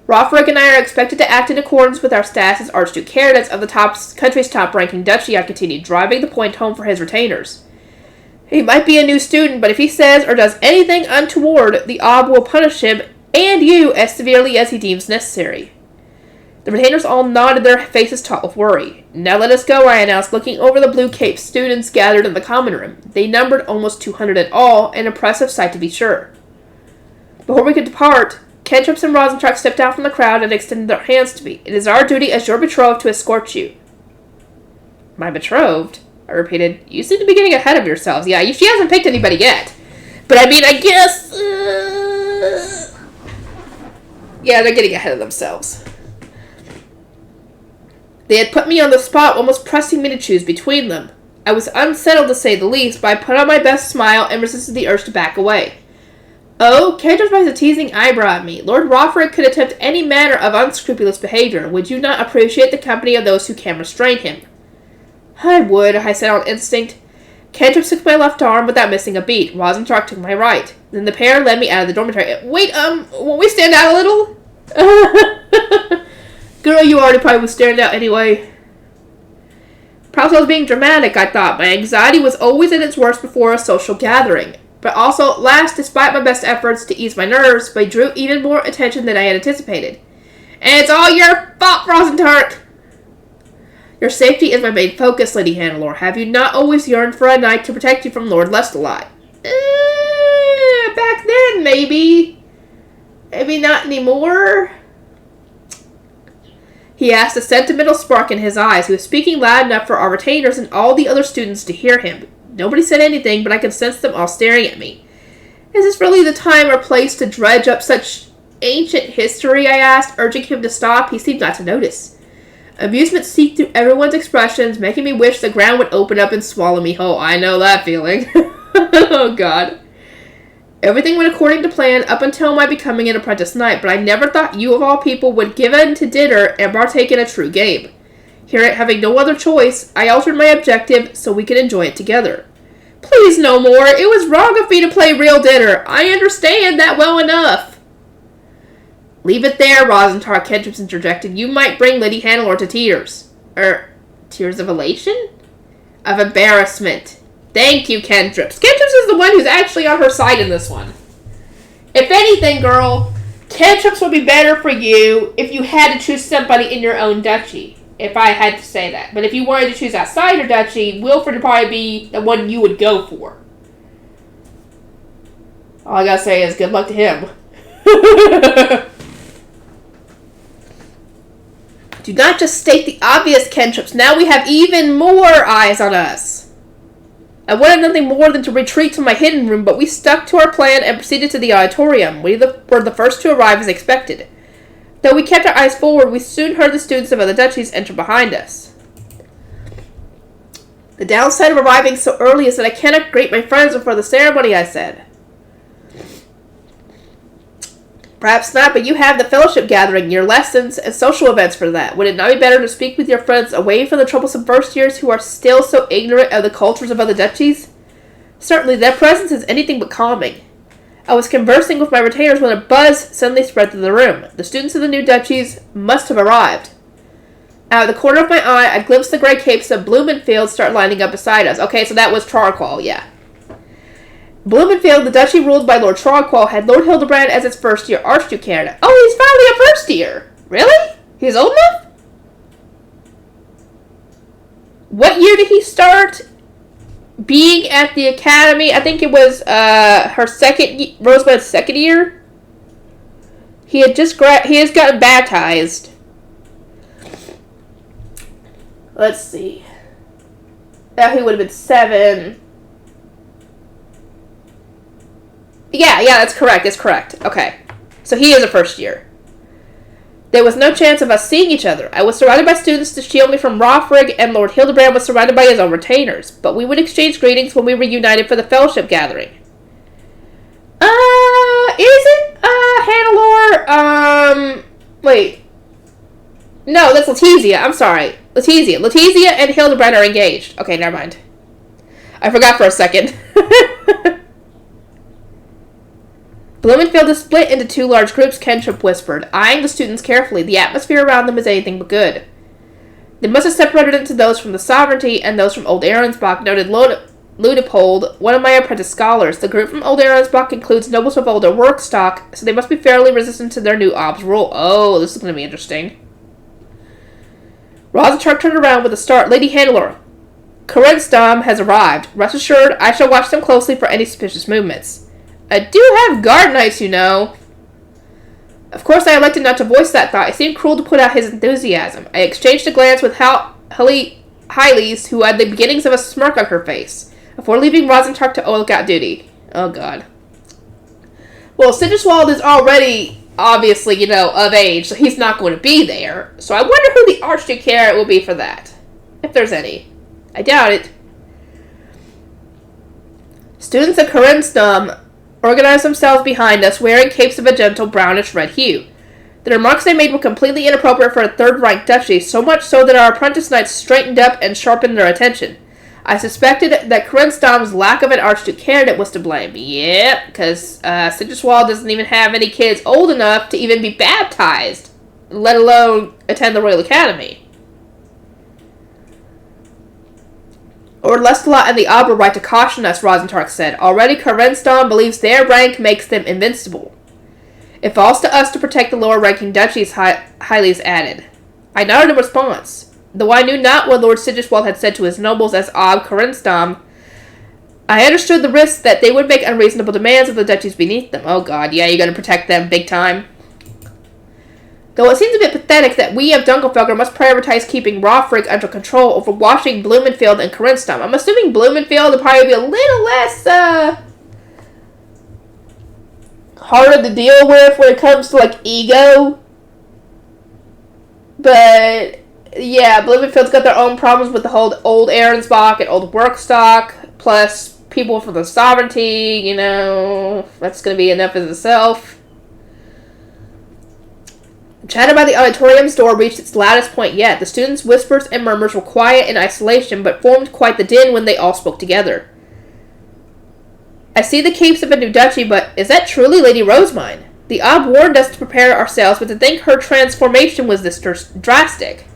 Rothric and I are expected to act in accordance with our status as Archduke candidates of the country's top-ranking duchy. I continued, driving the point home for his retainers. He might be a new student, but if he says or does anything untoward, the Ob will punish him and you as severely as he deems necessary. The retainers all nodded, their faces taut with worry. Now let us go, I announced, looking over the blue-caped students gathered in the common room. They numbered almost 200 in all, an impressive sight to be sure. Before we could depart, Cantrips and Rosentark stepped out from the crowd and extended their hands to me. It is our duty as your betrothed to escort you. My betrothed? I repeated. You seem to be getting ahead of yourselves. Yeah, she hasn't picked anybody yet. But I mean, I guess... Yeah, they're getting ahead of themselves. They had put me on the spot, almost pressing me to choose between them. I was unsettled to say the least, but I put on my best smile and resisted the urge to back away. Oh, Cantrips raised a teasing eyebrow at me. Lord Rothric could attempt any manner of unscrupulous behavior. Would you not appreciate the company of those who can restrain him? I would, I said on instinct. Cantrips took my left arm without missing a beat. Rosentark took my right. Then the pair led me out of the dormitory. Wait, won't we stand out a little? Girl, you already probably would stand out anyway. Perhaps I was being dramatic, I thought. My anxiety was always at its worst before a social gathering. But also, at last, despite my best efforts to ease my nerves, they drew even more attention than I had anticipated. And it's all your fault, Rosentark! Your safety is my main focus, Lady Hannelore. Have you not always yearned for a knight to protect you from Lord Lestalot? Back then, maybe. Maybe not anymore. He asked, a sentimental spark in his eyes. He was speaking loud enough for our retainers and all the other students to hear him. Nobody said anything, but I could sense them all staring at me. Is this really the time or place to dredge up such ancient history, I asked, urging him to stop. He seemed not to notice. Amusement seeped through everyone's expressions, making me wish the ground would open up and swallow me whole. I know that feeling. Oh, God. Everything went according to plan up until my becoming an apprentice knight, but I never thought you of all people would give in to dinner and partake in a true game. Here, having no other choice, I altered my objective so we could enjoy it together. Please no more. It was wrong of me to play real dinner. I understand that well enough. Leave it there, Rosentar, Kentrips interjected. You might bring Lady Hannelore to tears. Tears of elation? Of embarrassment. Thank you, Kentrips. Kentrips is the one who's actually on her side in this one. If anything, girl, Kentrips would be better for you if you had to choose somebody in your own duchy. If I had to say that. But if you wanted to choose outside your duchy, Wilfred would probably be the one you would go for. All I gotta say is good luck to him. Do not just state the obvious, Kentrips. Now we have even more eyes on us. I wanted nothing more than to retreat to my hidden room, but we stuck to our plan and proceeded to the auditorium. We were the first to arrive as expected. Though we kept our eyes forward, we soon heard the students of other duchies enter behind us. The downside of arriving so early is that I cannot greet my friends before the ceremony, I said. Perhaps not, but you have the fellowship gathering, your lessons, and social events for that. Would it not be better to speak with your friends away from the troublesome first years who are still so ignorant of the cultures of other duchies? Certainly, their presence is anything but calming. I was conversing with my retainers when a buzz suddenly spread through the room. The students of the new duchies must have arrived. Out of the corner of my eye, I glimpsed the gray capes of Blumenfield start lining up beside us. Okay, so that was Charqual, yeah. Blumenfield, the duchy ruled by Lord Charqual, had Lord Hildebrand as its first-year Archduke candidate. Oh, he's finally a first-year! Really? He's old enough? What year did he start being at the academy? I think it was Rosebud's second year. He has gotten baptized. Let's see. Now he would have been 7. Yeah, that's correct. It's correct. Okay. So he is a first year. There was no chance of us seeing each other. I was surrounded by students to shield me from Rothrig, and Lord Hildebrand was surrounded by his own retainers. But we would exchange greetings when we reunited for the fellowship gathering. Isn't Hannelore, wait. No, that's Letizia. I'm sorry. Letizia and Hildebrand are engaged. Okay, never mind. I forgot for a second. Blumenfield is split into 2 large groups, Kentrip whispered, eyeing the students carefully. The atmosphere around them is anything but good. They must have separated into those from the Sovereignty and those from Old Arensbach, noted Ludipold, one of my apprentice scholars. The group from Old Arensbach includes nobles of older work stock, so they must be fairly resistant to their new ob's rule. Oh, this is going to be interesting. Rosenchar turned around with a start. Lady Hannelore, Kerenstam has arrived. Rest assured, I shall watch them closely for any suspicious movements. I do have guard knights, you know. Of course, I elected not to voice that thought. It seemed cruel to put out his enthusiasm. I exchanged a glance with Hyles, who had the beginnings of a smirk on her face, before leaving Rosentark to look out duty. Oh, God. Well, Siggiswald is already, obviously, of age, so he's not going to be there. So I wonder who the Archduke candidate will be for that. If there's any. I doubt it. Students at Kerenstam organized themselves behind us, wearing capes of a gentle brownish red hue. The remarks they made were completely inappropriate for a third-rank duchy, so much so that our apprentice knights straightened up and sharpened their attention. I suspected that Kerenstam's lack of an Archduke candidate was to blame. Yep, because Siggiswald doesn't even have any kids old enough to even be baptized, let alone attend the Royal Academy. Lord Lestalot and the Ob were right to caution us, Rosentark said. Already Kerenstam believes their rank makes them invincible. It falls to us to protect the lower-ranking duchies, Hyles added. I nodded in response. Though I knew not what Lord Siggiswald had said to his nobles as Ob Kerenstam, I understood the risk that they would make unreasonable demands of the duchies beneath them. Oh god, yeah, you gotta protect them big time. Though it seems a bit pathetic that we of Dunkelfelger must prioritize keeping Rothrig under control over watching Blumenfield and Kerenstam. I'm assuming Blumenfield will probably be a little less, harder to deal with when it comes to, ego. But, yeah, Blumenfield's got their own problems with the whole old Arensbach and old Workstock, plus people from the Sovereignty, that's going to be enough as itself. Chatter by the auditorium's door reached its loudest point yet. The students' whispers and murmurs were quiet in isolation, but formed quite the din when they all spoke together. I see the capes of a new duchy, but is that truly Lady Rosemine? The Ob warned us to prepare ourselves, but to think her transformation was this drastic.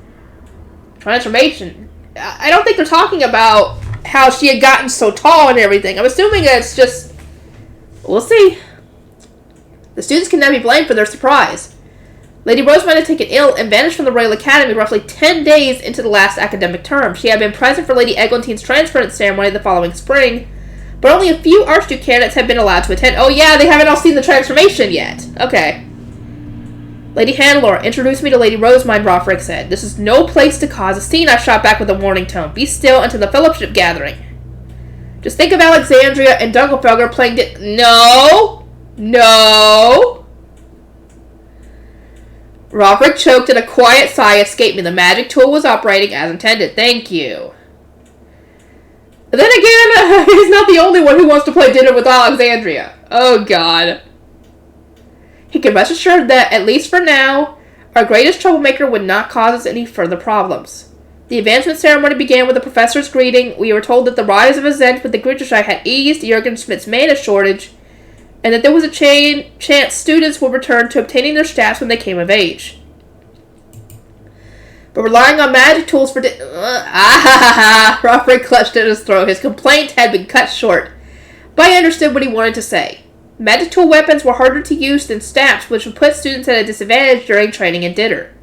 Transformation? I don't think they're talking about how she had gotten so tall and everything. I'm assuming it's just... We'll see. The students cannot be blamed for their surprise. Lady Rosemine had taken ill and vanished from the Royal Academy roughly 10 days into the last academic term. She had been present for Lady Eglantine's transference ceremony the following spring, but only a few Archduke candidates have been allowed to attend. Oh yeah, they haven't all seen the transformation yet. Okay. Lady Hannelore, introduce me to Lady Rosemine, Rothric said. This is no place to cause a scene, I shot back with a warning tone. Be still until the fellowship gathering. Just think of Alexandria and Dunkelfelger playing No! No! Rothric choked and a quiet sigh escaped me. The magic tool was operating as intended. Thank you. Then again, he's not the only one who wants to play dinner with Alexandria. Oh, God. He could rest assured that, at least for now, our greatest troublemaker would not cause us any further problems. The advancement ceremony began with the professor's greeting. We were told that the rise of Ascendance with the Gruttershire had eased Jürgen Schmidt's mana shortage, and that there was a chance students would return to obtaining their staffs when they came of age. But relying on magic tools for... Rothric clutched at his throat. His complaint had been cut short, but I understood what he wanted to say. Magic tool weapons were harder to use than staffs, which would put students at a disadvantage during training and dinner.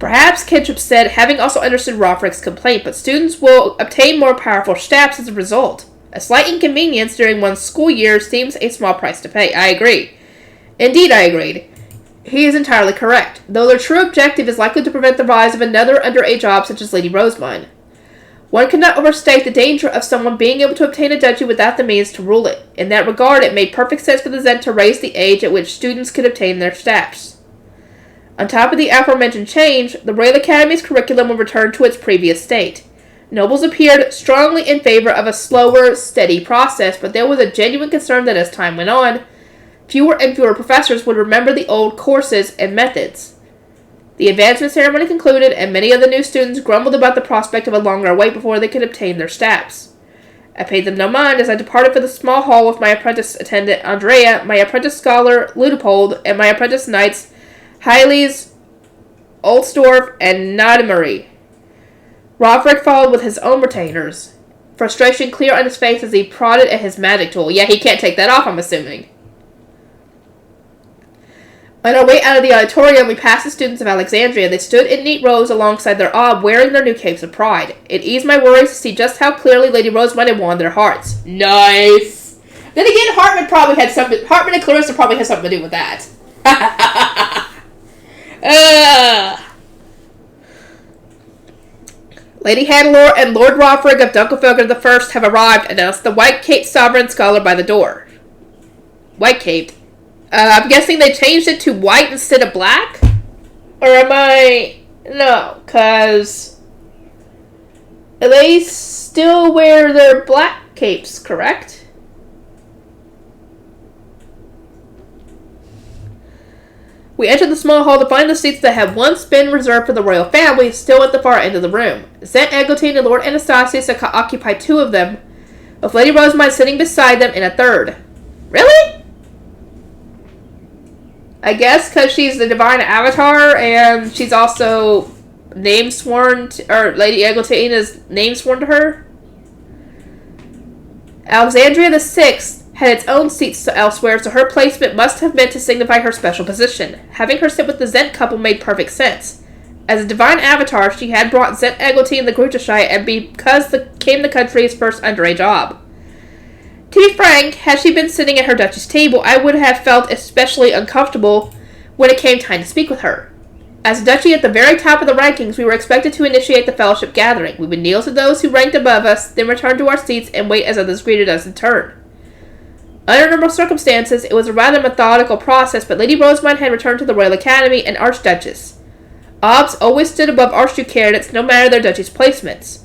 Perhaps, Kintrip said, having also understood Rothric's complaint, but students will obtain more powerful staffs as a result. A slight inconvenience during one's school year seems a small price to pay. I agree. Indeed, I agreed. He is entirely correct, though their true objective is likely to prevent the rise of another underage ob such as Lady Rosemine. One cannot overstate the danger of someone being able to obtain a duchy without the means to rule it. In that regard, it made perfect sense for the Zend to raise the age at which students could obtain their staffs. On top of the aforementioned change, the Royal Academy's curriculum will return to its previous state. Nobles appeared strongly in favor of a slower, steady process, but there was a genuine concern that as time went on, fewer and fewer professors would remember the old courses and methods. The advancement ceremony concluded, and many of the new students grumbled about the prospect of a longer wait before they could obtain their staffs. I paid them no mind as I departed for the small hall with my apprentice attendant Andrea, my apprentice scholar Ludopold, and my apprentice knights Hyles, Olsdorf, and Nademarie. Rothric followed with his own retainers, frustration clear on his face as he prodded at his magic tool. Yeah, he can't take that off, I'm assuming. On our way out of the auditorium, we passed the students of Alexandria. They stood in neat rows alongside their ob, wearing their new capes of pride. It eased my worries to see just how clearly Lady Rosemine had won their hearts. Nice! Then again, Hartman and Clarissa probably had something to do with that. Lady Hannelore and Lord Rothric of Dunkelfelger I have arrived, announced the white-caped sovereign scholar by the door. White-caped? I'm guessing they changed it to white instead of black? Or am I... No, because... They still wear their black capes, correct? We entered the small hall to find the seats that had once been reserved for the royal family still at the far end of the room. Zent Eglantine and Lord Anastasius occupied two of them, with Lady Rosemine sitting beside them in a third. Really? I guess because she's the divine avatar and she's also name-sworn, or Lady Eglantine is name-sworn to her. Alexandria VI had its own seats elsewhere, so her placement must have meant to signify her special position. Having her sit with the Zent couple made perfect sense. As a divine avatar, she had brought Zent Eglantine the Gruttershire and became the country's first underage ob. To be frank, had she been sitting at her duchy's table, I would have felt especially uncomfortable when it came time to speak with her. As a duchy at the very top of the rankings, we were expected to initiate the fellowship gathering. We would kneel to those who ranked above us, then return to our seats and wait as others greeted us in turn. Under normal circumstances, it was a rather methodical process, but Lady Rosemine had returned to the Royal Academy and Archduchess. Obs always stood above Archduke candidates no matter their duchy's placements.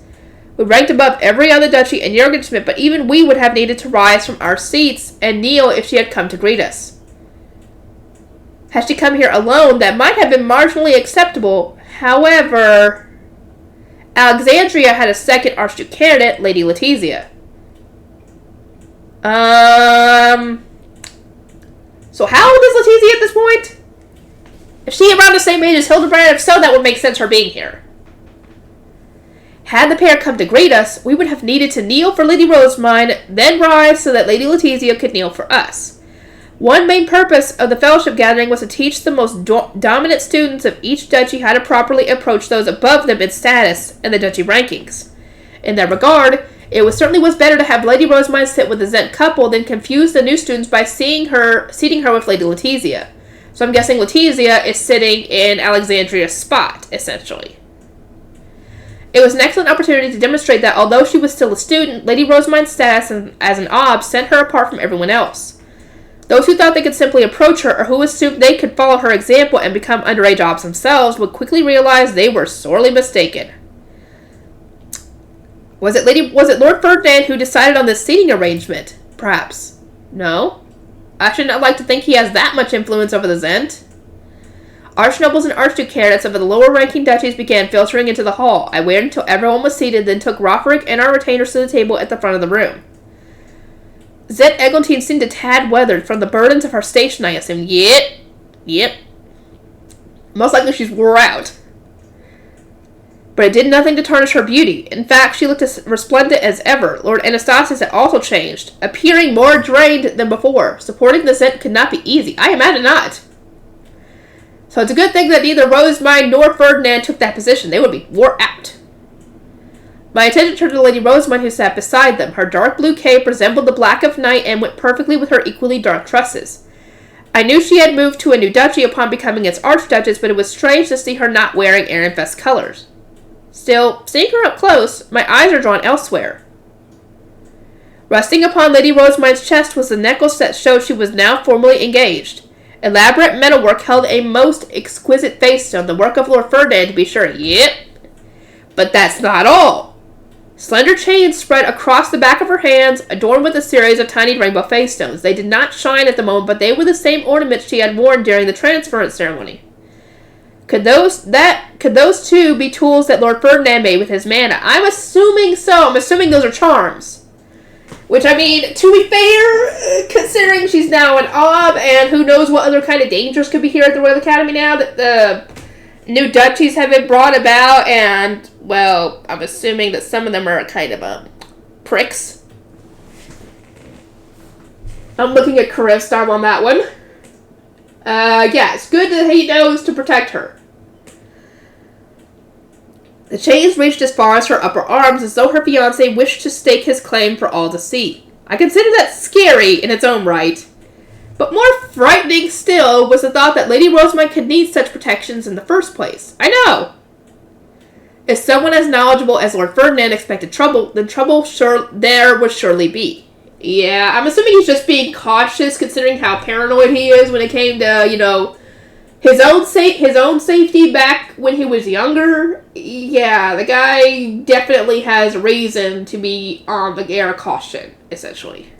We ranked above every other duchy in Jürgenschmidt, but even we would have needed to rise from our seats and kneel if she had come to greet us. Had she come here alone, that might have been marginally acceptable. However, Alexandria had a second Archduke candidate, Lady Letizia. So how old is Letizia at this point? Is she around the same age as Hildebrand? If so, that would make sense her being here. Had the pair come to greet us, we would have needed to kneel for Lady Rosemine, then rise so that Lady Letizia could kneel for us. One main purpose of the fellowship gathering was to teach the most dominant students of each duchy how to properly approach those above them in status and the duchy rankings. In that regard, it certainly was better to have Lady Rosemine sit with the Zent couple than confuse the new students by seating her with Lady Letizia. So I'm guessing Letizia is sitting in Alexandria's spot, essentially. It was an excellent opportunity to demonstrate that although she was still a student, Lady Rosemine's status as an ob set her apart from everyone else. Those who thought they could simply approach her or who assumed they could follow her example and become underage obs themselves would quickly realize they were sorely mistaken. Was it Lord Ferdinand who decided on this seating arrangement? Perhaps. No. I should not like to think he has that much influence over the Zent. Archnobles and archducates of the lower-ranking duchies began filtering into the hall. I waited until everyone was seated, then took Rotherick and our retainers to the table at the front of the room. Zet Eglantine seemed a tad weathered from the burdens of her station, I assumed. Yep. Most likely she's wore out. But it did nothing to tarnish her beauty. In fact, she looked as resplendent as ever. Lord Anastasius had also changed, appearing more drained than before. Supporting the Zent could not be easy. I imagine not. So it's a good thing that neither Rosemine nor Ferdinand took that position. They would be wore out. My attention turned to Lady Rosemine, who sat beside them. Her dark blue cape resembled the black of night and went perfectly with her equally dark tresses. I knew she had moved to a new duchy upon becoming its archduchess, but it was strange to see her not wearing Ehrenfest colors. Still, seeing her up close, my eyes are drawn elsewhere. Resting upon Lady Rosemine's chest was the necklace that showed she was now formally engaged. Elaborate metalwork held a most exquisite face stone, the work of Lord Ferdinand, to be sure. Yep. But that's not all. Slender chains spread across the back of her hands, adorned with a series of tiny rainbow face stones. They did not shine at the moment, but they were the same ornaments she had worn during the transference ceremony. Could those two be tools that Lord Ferdinand made with his mana? I'm assuming so. I'm assuming those are charms. Which, I mean, to be fair, considering she's now an ob, and who knows what other kind of dangers could be here at the Royal Academy now that the new duchies have been brought about, and, well, I'm assuming that some of them are kind of, pricks. I'm looking at Karistar on that one. Yeah, it's good that he knows to protect her. The chains reached as far as her upper arms, as though her fiancé wished to stake his claim for all to see. I consider that scary in its own right. But more frightening still was the thought that Lady Rosemine could need such protections in the first place. I know. If someone as knowledgeable as Lord Ferdinand expected trouble, then trouble there would surely be. Yeah, I'm assuming he's just being cautious considering how paranoid he is when it came to, his own safety back when he was younger. Yeah, the guy definitely has reason to be on the air of caution, essentially.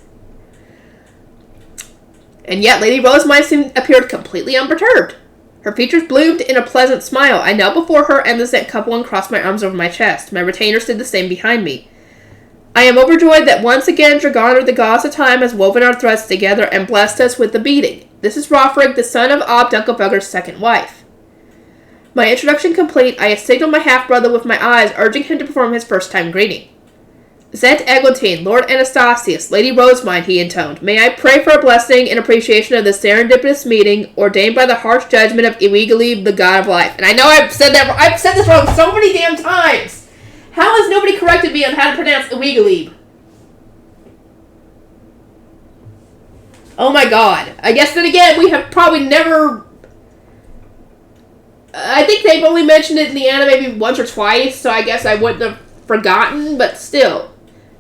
And yet Lady Rosemine appeared completely unperturbed. Her features bloomed in a pleasant smile. I knelt before her and the Zent couple and crossed my arms over my chest. My retainers did the same behind me. I am overjoyed that once again Dragana, the goddess of time, has woven our threads together and blessed us with the beating. This is Rotherick, the son of Ob Dunkelfelger's second wife. My introduction complete, I signaled my half-brother with my eyes, urging him to perform his first-time greeting. Zet Eglantine, Lord Anastasius, Lady Rosemine, he intoned. May I pray for a blessing in appreciation of this serendipitous meeting, ordained by the harsh judgment of Iwigalib, the god of life. And I know I've said this wrong so many damn times! How has nobody corrected me on how to pronounce Iwigalib? Oh my god. I guess then again, we have probably never... I think they've only mentioned it in the anime maybe once or twice, so I guess I wouldn't have forgotten, but still.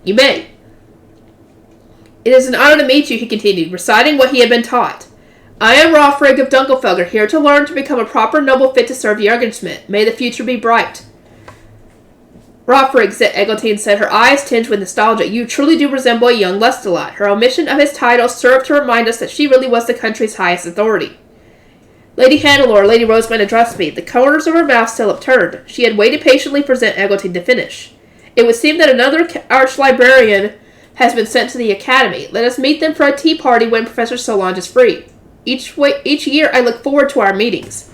You may. It is an honor to meet you, he continued, reciting what he had been taught. I am Rotherick of Dunkelfelger, here to learn to become a proper noble fit to serve Jurgensmith. May the future be bright. Rotherick, Eglantine said, her eyes tinged with nostalgia. You truly do resemble a young Lestalot. Her omission of his title served to remind us that she really was the country's highest authority. Lady Hannelore, Lady Rosemine addressed me, the corners of her mouth still upturned. She had waited patiently for Eglantine to finish. It would seem that another arch-librarian has been sent to the academy. Let us meet them for a tea party when Professor Solange is free. Each year I look forward to our meetings.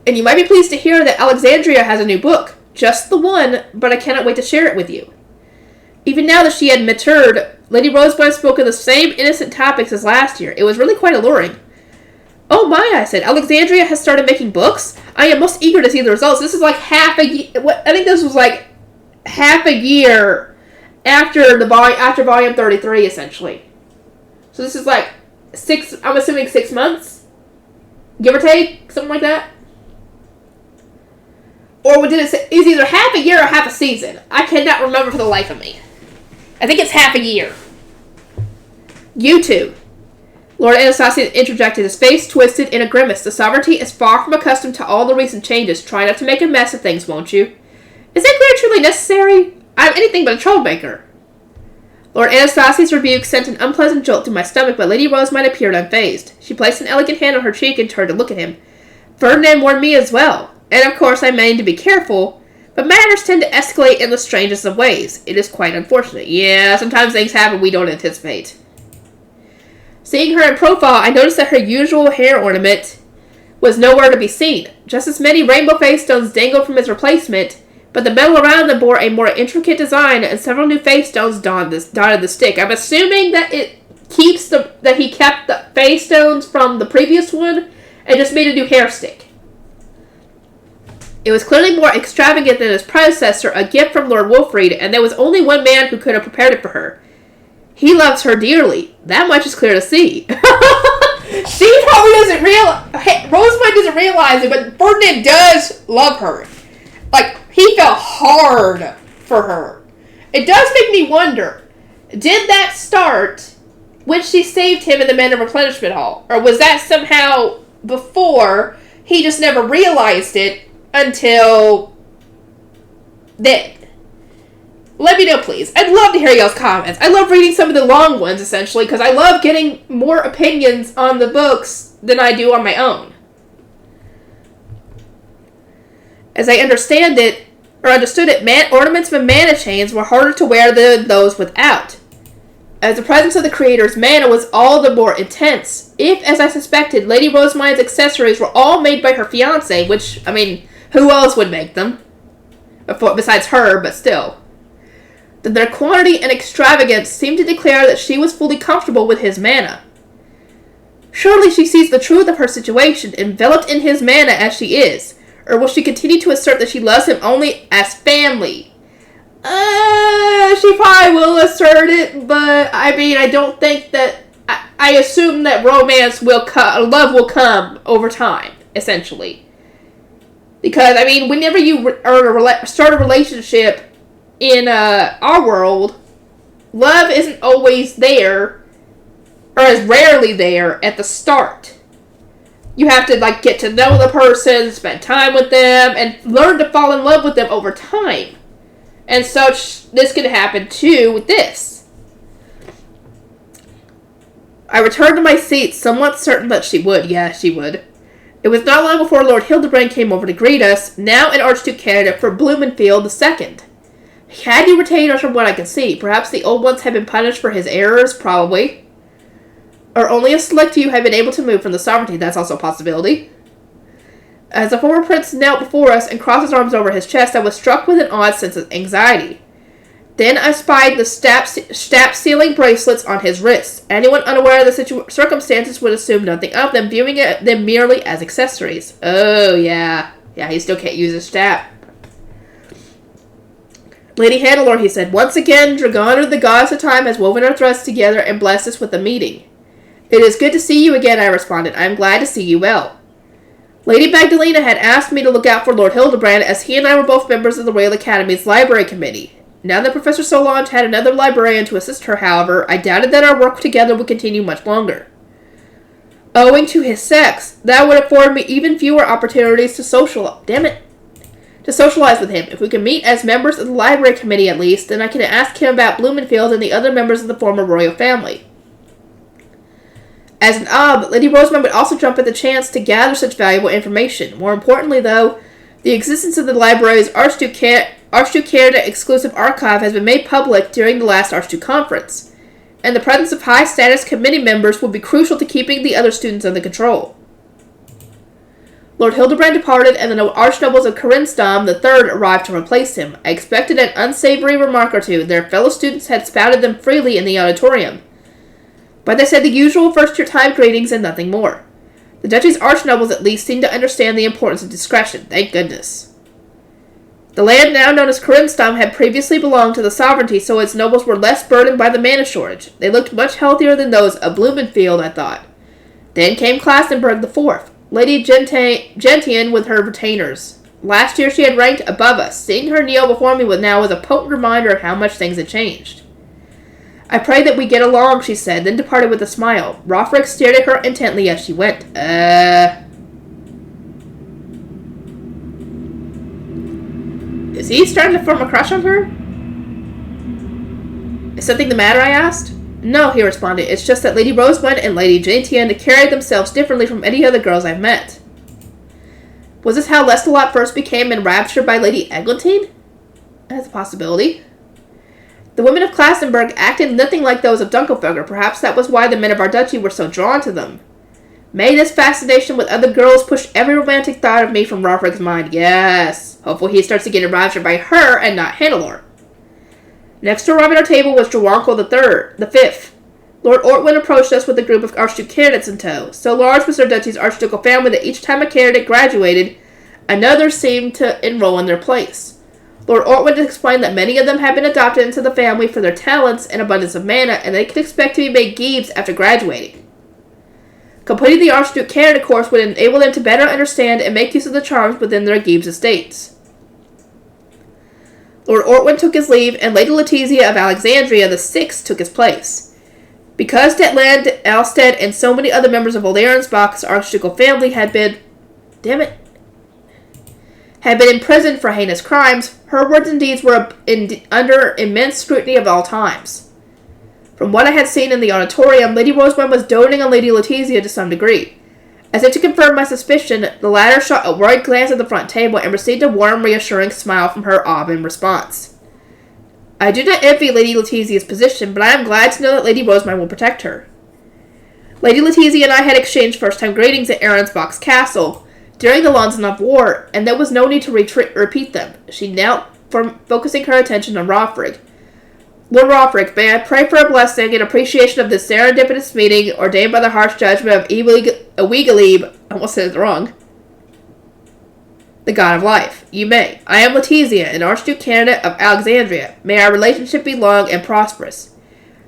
And you might be pleased to hear that Alexandria has a new book. Just the one, but I cannot wait to share it with you. Even now that she had matured, Lady Rosebud spoke of the same innocent topics as last year. It was really quite alluring. Oh my, I said, Alexandria has started making books? I am most eager to see the results. This is like half a year. I think this was like half a year after volume 33, essentially. So this is like I'm assuming 6 months? Give or take? Something like that? Or did it say, it's either half a year or half a season. I cannot remember for the life of me. I think it's half a year. You two. Lord Anastasia interjected, his face twisted in a grimace. The sovereignty is far from accustomed to all the recent changes. Try not to make a mess of things, won't you? Is that really truly necessary? I'm anything but a troublemaker. Lord Anastasia's rebuke sent an unpleasant jolt through my stomach, but Lady Rosemont appeared unfazed. She placed an elegant hand on her cheek and turned to look at him. Ferdinand warned me as well. And of course I mean to be careful, but matters tend to escalate in the strangest of ways. It is quite unfortunate. Yeah, sometimes things happen we don't anticipate. Seeing her in profile, I noticed that her usual hair ornament was nowhere to be seen. Just as many rainbow face stones dangled from its replacement, but the metal around them bore a more intricate design, and several new face stones dotted the stick. I'm assuming that that he kept the face stones from the previous one and just made a new hair stick. It was clearly more extravagant than his predecessor, a gift from Lord Wolfried, and there was only one man who could have prepared it for her. He loves her dearly. That much is clear to see. She probably doesn't realize... Rosemont doesn't realize it, but Ferdinand does love her. Like, he felt hard for her. It does make me wonder, did that start when she saved him in the Men of Replenishment Hall? Or was that somehow before, he just never realized it until then? Let me know, please. I'd love to hear y'all's comments. I love reading some of the long ones, essentially, because I love getting more opinions on the books than I do on my own. As I understood it, ornaments with mana chains were harder to wear than those without. As the presence of the creator's mana was all the more intense. If, as I suspected, Lady Rosemind's accessories were all made by her fiancé, which, I mean, who else would make them? Besides her, but still. Then their quantity and extravagance seemed to declare that she was fully comfortable with his mana. Surely she sees the truth of her situation, enveloped in his mana as she is. Or will she continue to assert that she loves him only as family? She probably will assert it, but I mean, I don't think that... I assume that love will come over time, essentially. Because, I mean, whenever you start a relationship in our world, love isn't always there, or is rarely there at the start. You have to, get to know the person, spend time with them, and learn to fall in love with them over time. And such, this could happen too with this. I returned to my seat, somewhat certain that she would. Yeah, she would. It was not long before Lord Hildebrand came over to greet us, now an Archduke candidate for Blumenfield II. Had you retained us from what I could see? Perhaps the old ones had been punished for his errors, probably. Or only a select few had been able to move from the sovereignty, that's also a possibility. As the former prince knelt before us and crossed his arms over his chest, I was struck with an odd sense of anxiety. Then I spied the stab-sealing bracelets on his wrists. Anyone unaware of the circumstances would assume nothing of them, viewing them merely as accessories. Oh, yeah. Yeah, he still can't use his staff. Lady Hannelore, he said, once again, Dragona, the goddess of time, has woven our threads together and blessed us with a meeting. It is good to see you again, I responded. I am glad to see you well. Lady Magdalena had asked me to look out for Lord Hildebrand, as he and I were both members of the Royal Academy's Library Committee. Now that Professor Solange had another librarian to assist her, however, I doubted that our work together would continue much longer. Owing to his sex, that would afford me even fewer opportunities to socialize with him. If we can meet as members of the Library Committee at least, then I can ask him about Blumenfield and the other members of the former royal family. As an Lady Rosemont would also jump at the chance to gather such valuable information. More importantly, though, the existence of the library's Archduke Archduke candidate exclusive archive has been made public during the last Archduke conference, and the presence of high-status committee members will be crucial to keeping the other students under control. Lord Hildebrand departed, and the Archnobles of Karinstam III arrived to replace him. I expected an unsavory remark or two. Their fellow students had spouted them freely in the auditorium, but they said the usual first-year time greetings and nothing more. The duchy's archnobles at least seemed to understand the importance of discretion. Thank goodness. The land now known as Karinstam had previously belonged to the sovereignty, so its nobles were less burdened by the mana shortage. They looked much healthier than those of Blumenfield, I thought. Then came Klassenberg IV, Lady Gentian with her retainers. Last year she had ranked above us. Seeing her kneel before me now was a potent reminder of how much things had changed. I pray that we get along, she said, then departed with a smile. Rothric stared at her intently as she went. Is he starting to form a crush on her? Is something the matter, I asked. No, he responded. It's just that Lady Rosemund and Lady Gentian carried themselves differently from any other girls I've met. Was this how Lestalot first became enraptured by Lady Eglantine? That's a possibility. The women of Klassenberg acted nothing like those of Dunkelfelger. Perhaps that was why the men of our duchy were so drawn to them. May this fascination with other girls push every romantic thought of me from Roderick's mind. Yes. Hopefully he starts to get enraptured by her and not Hannelore. Next to arrive at our table was Jawanko the Fifth. Lord Ortwin approached us with a group of Archduke candidates in tow. So large was their duchy's archducal family that each time a candidate graduated, another seemed to enroll in their place. Lord Ortwin explained that many of them had been adopted into the family for their talents and abundance of mana, and they could expect to be made Geebs after graduating. Completing the Archduke candidate course would enable them to better understand and make use of the charms within their Geebs estates. Lord Ortwin took his leave, and Lady Letizia of Alexandria VI took his place. Because Detland, Alstead, and so many other members of Olerensbach's archducal family had been imprisoned for heinous crimes, her words and deeds were under immense scrutiny of all times. From what I had seen in the auditorium, Lady Rosemund was doting on Lady Letizia to some degree. As if to confirm my suspicion, the latter shot a worried glance at the front table and received a warm, reassuring smile from her in response. I do not envy Lady Letizia's position, but I am glad to know that Lady Rosemund will protect her. Lady Letizia and I had exchanged first-time greetings at Arensbach's castle during the Lonzenov War, and there was no need to repeat them. She knelt, focusing her attention on Rothrig. Lord Rothrig, may I pray for a blessing and appreciation of this serendipitous meeting ordained by the harsh judgment of Ewigalib, I almost said it wrong, the god of life. You may. I am Letizia, an Archduke candidate of Alexandria. May our relationship be long and prosperous.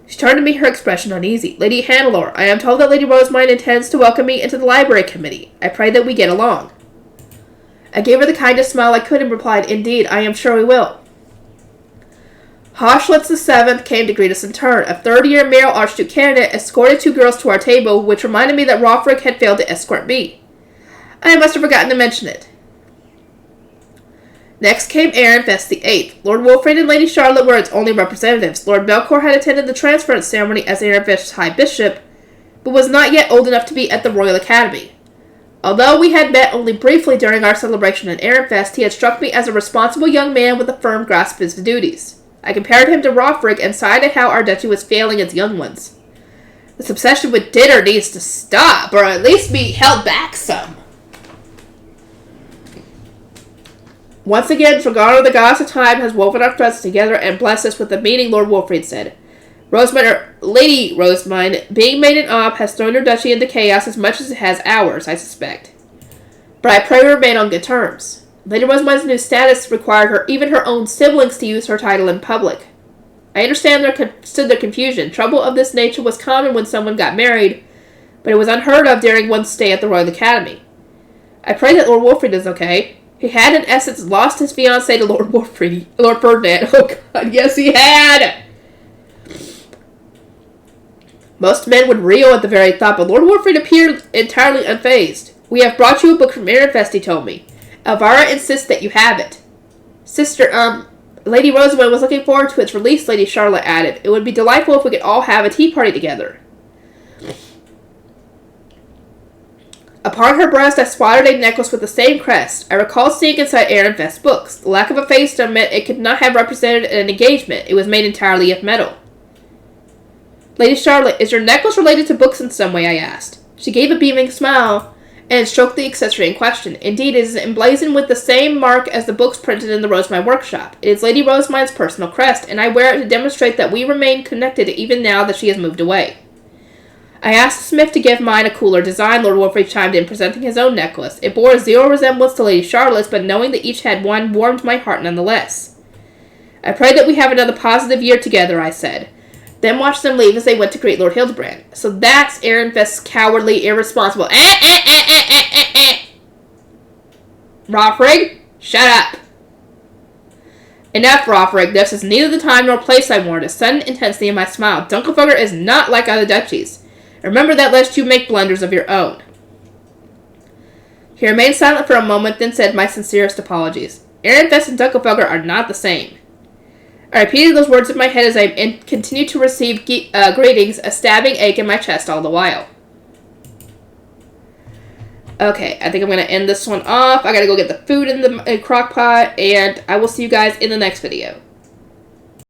She turned to me, her expression uneasy. Lady Hannelore, I am told that Lady Rosemund intends to welcome me into the library committee. I pray that we get along. I gave her the kindest smile I could and replied, Indeed, I am sure we will. Hoschlitz VII came to greet us in turn. A third-year male Archduke candidate escorted two girls to our table, which reminded me that Rothric had failed to escort me. I must have forgotten to mention it. Next came Ehrenfest VIII. Lord Wolfrid and Lady Charlotte were its only representatives. Lord Belcourt had attended the transference ceremony as Ehrenfest's High Bishop, but was not yet old enough to be at the Royal Academy. Although we had met only briefly during our celebration at Ehrenfest, he had struck me as a responsible young man with a firm grasp of his duties. I compared him to Rothric and sighed at how our duchy was failing its young ones. This obsession with dinner needs to stop, or at least be held back some. Once again, Dragana, the goddess of time, has woven our threads together and blessed us with the meeting, Lord Wolfrid said. Lady Rosemund, being made an op, has thrown her duchy into chaos as much as it has ours, I suspect. But I pray we remain on good terms. Lady Rosemund's new status required even her own siblings to use her title in public. I understand their confusion. Trouble of this nature was common when someone got married, but it was unheard of during one's stay at the Royal Academy. I pray that Lord Wolfrid is okay. He had, in essence, lost his fiancée to Lord Ferdinand. Oh God, yes he had! Most men would reel at the very thought, but Lord Wolfrid appeared entirely unfazed. We have brought you a book from Ehrenfest, he told me. Elvira insists that you have it. Sister, Lady Rosemund was looking forward to its release, Lady Charlotte added. It would be delightful if we could all have a tea party together. Upon her breast, I spotted a necklace with the same crest. I recall seeing inside Ehrenfest's books. The lack of a face meant it could not have represented an engagement. It was made entirely of metal. Lady Charlotte, is your necklace related to books in some way? I asked. She gave a beaming smile and stroked the accessory in question. Indeed, it is emblazoned with the same mark as the books printed in the Rosemine workshop. It is Lady Rosemine's personal crest, and I wear it to demonstrate that we remain connected even now that she has moved away. I asked the smith to give mine a cooler design. Lord Wolfrey chimed in, presenting his own necklace. It bore zero resemblance to Lady Charlotte's, but knowing that each had one warmed my heart nonetheless. I pray that we have another positive year together, I said. Then watched them leave as they went to greet Lord Hildebrand. So that's Ehrenfest's cowardly, irresponsible... Rothrig, shut up. Enough, Rothrig. This is neither the time nor place, I warned, a sudden intensity in my smile. Dunkelfugger is not like other duchies. Remember that lest you make blunders of your own. He remained silent for a moment, then said, my sincerest apologies. Ehrenfest and Dunkelfugger are not the same. I repeated those words in my head as I continued to receive greetings, a stabbing ache in my chest all the while. Okay, I think I'm going to end this one off. I got to go get the food in the crock pot, and I will see you guys in the next video.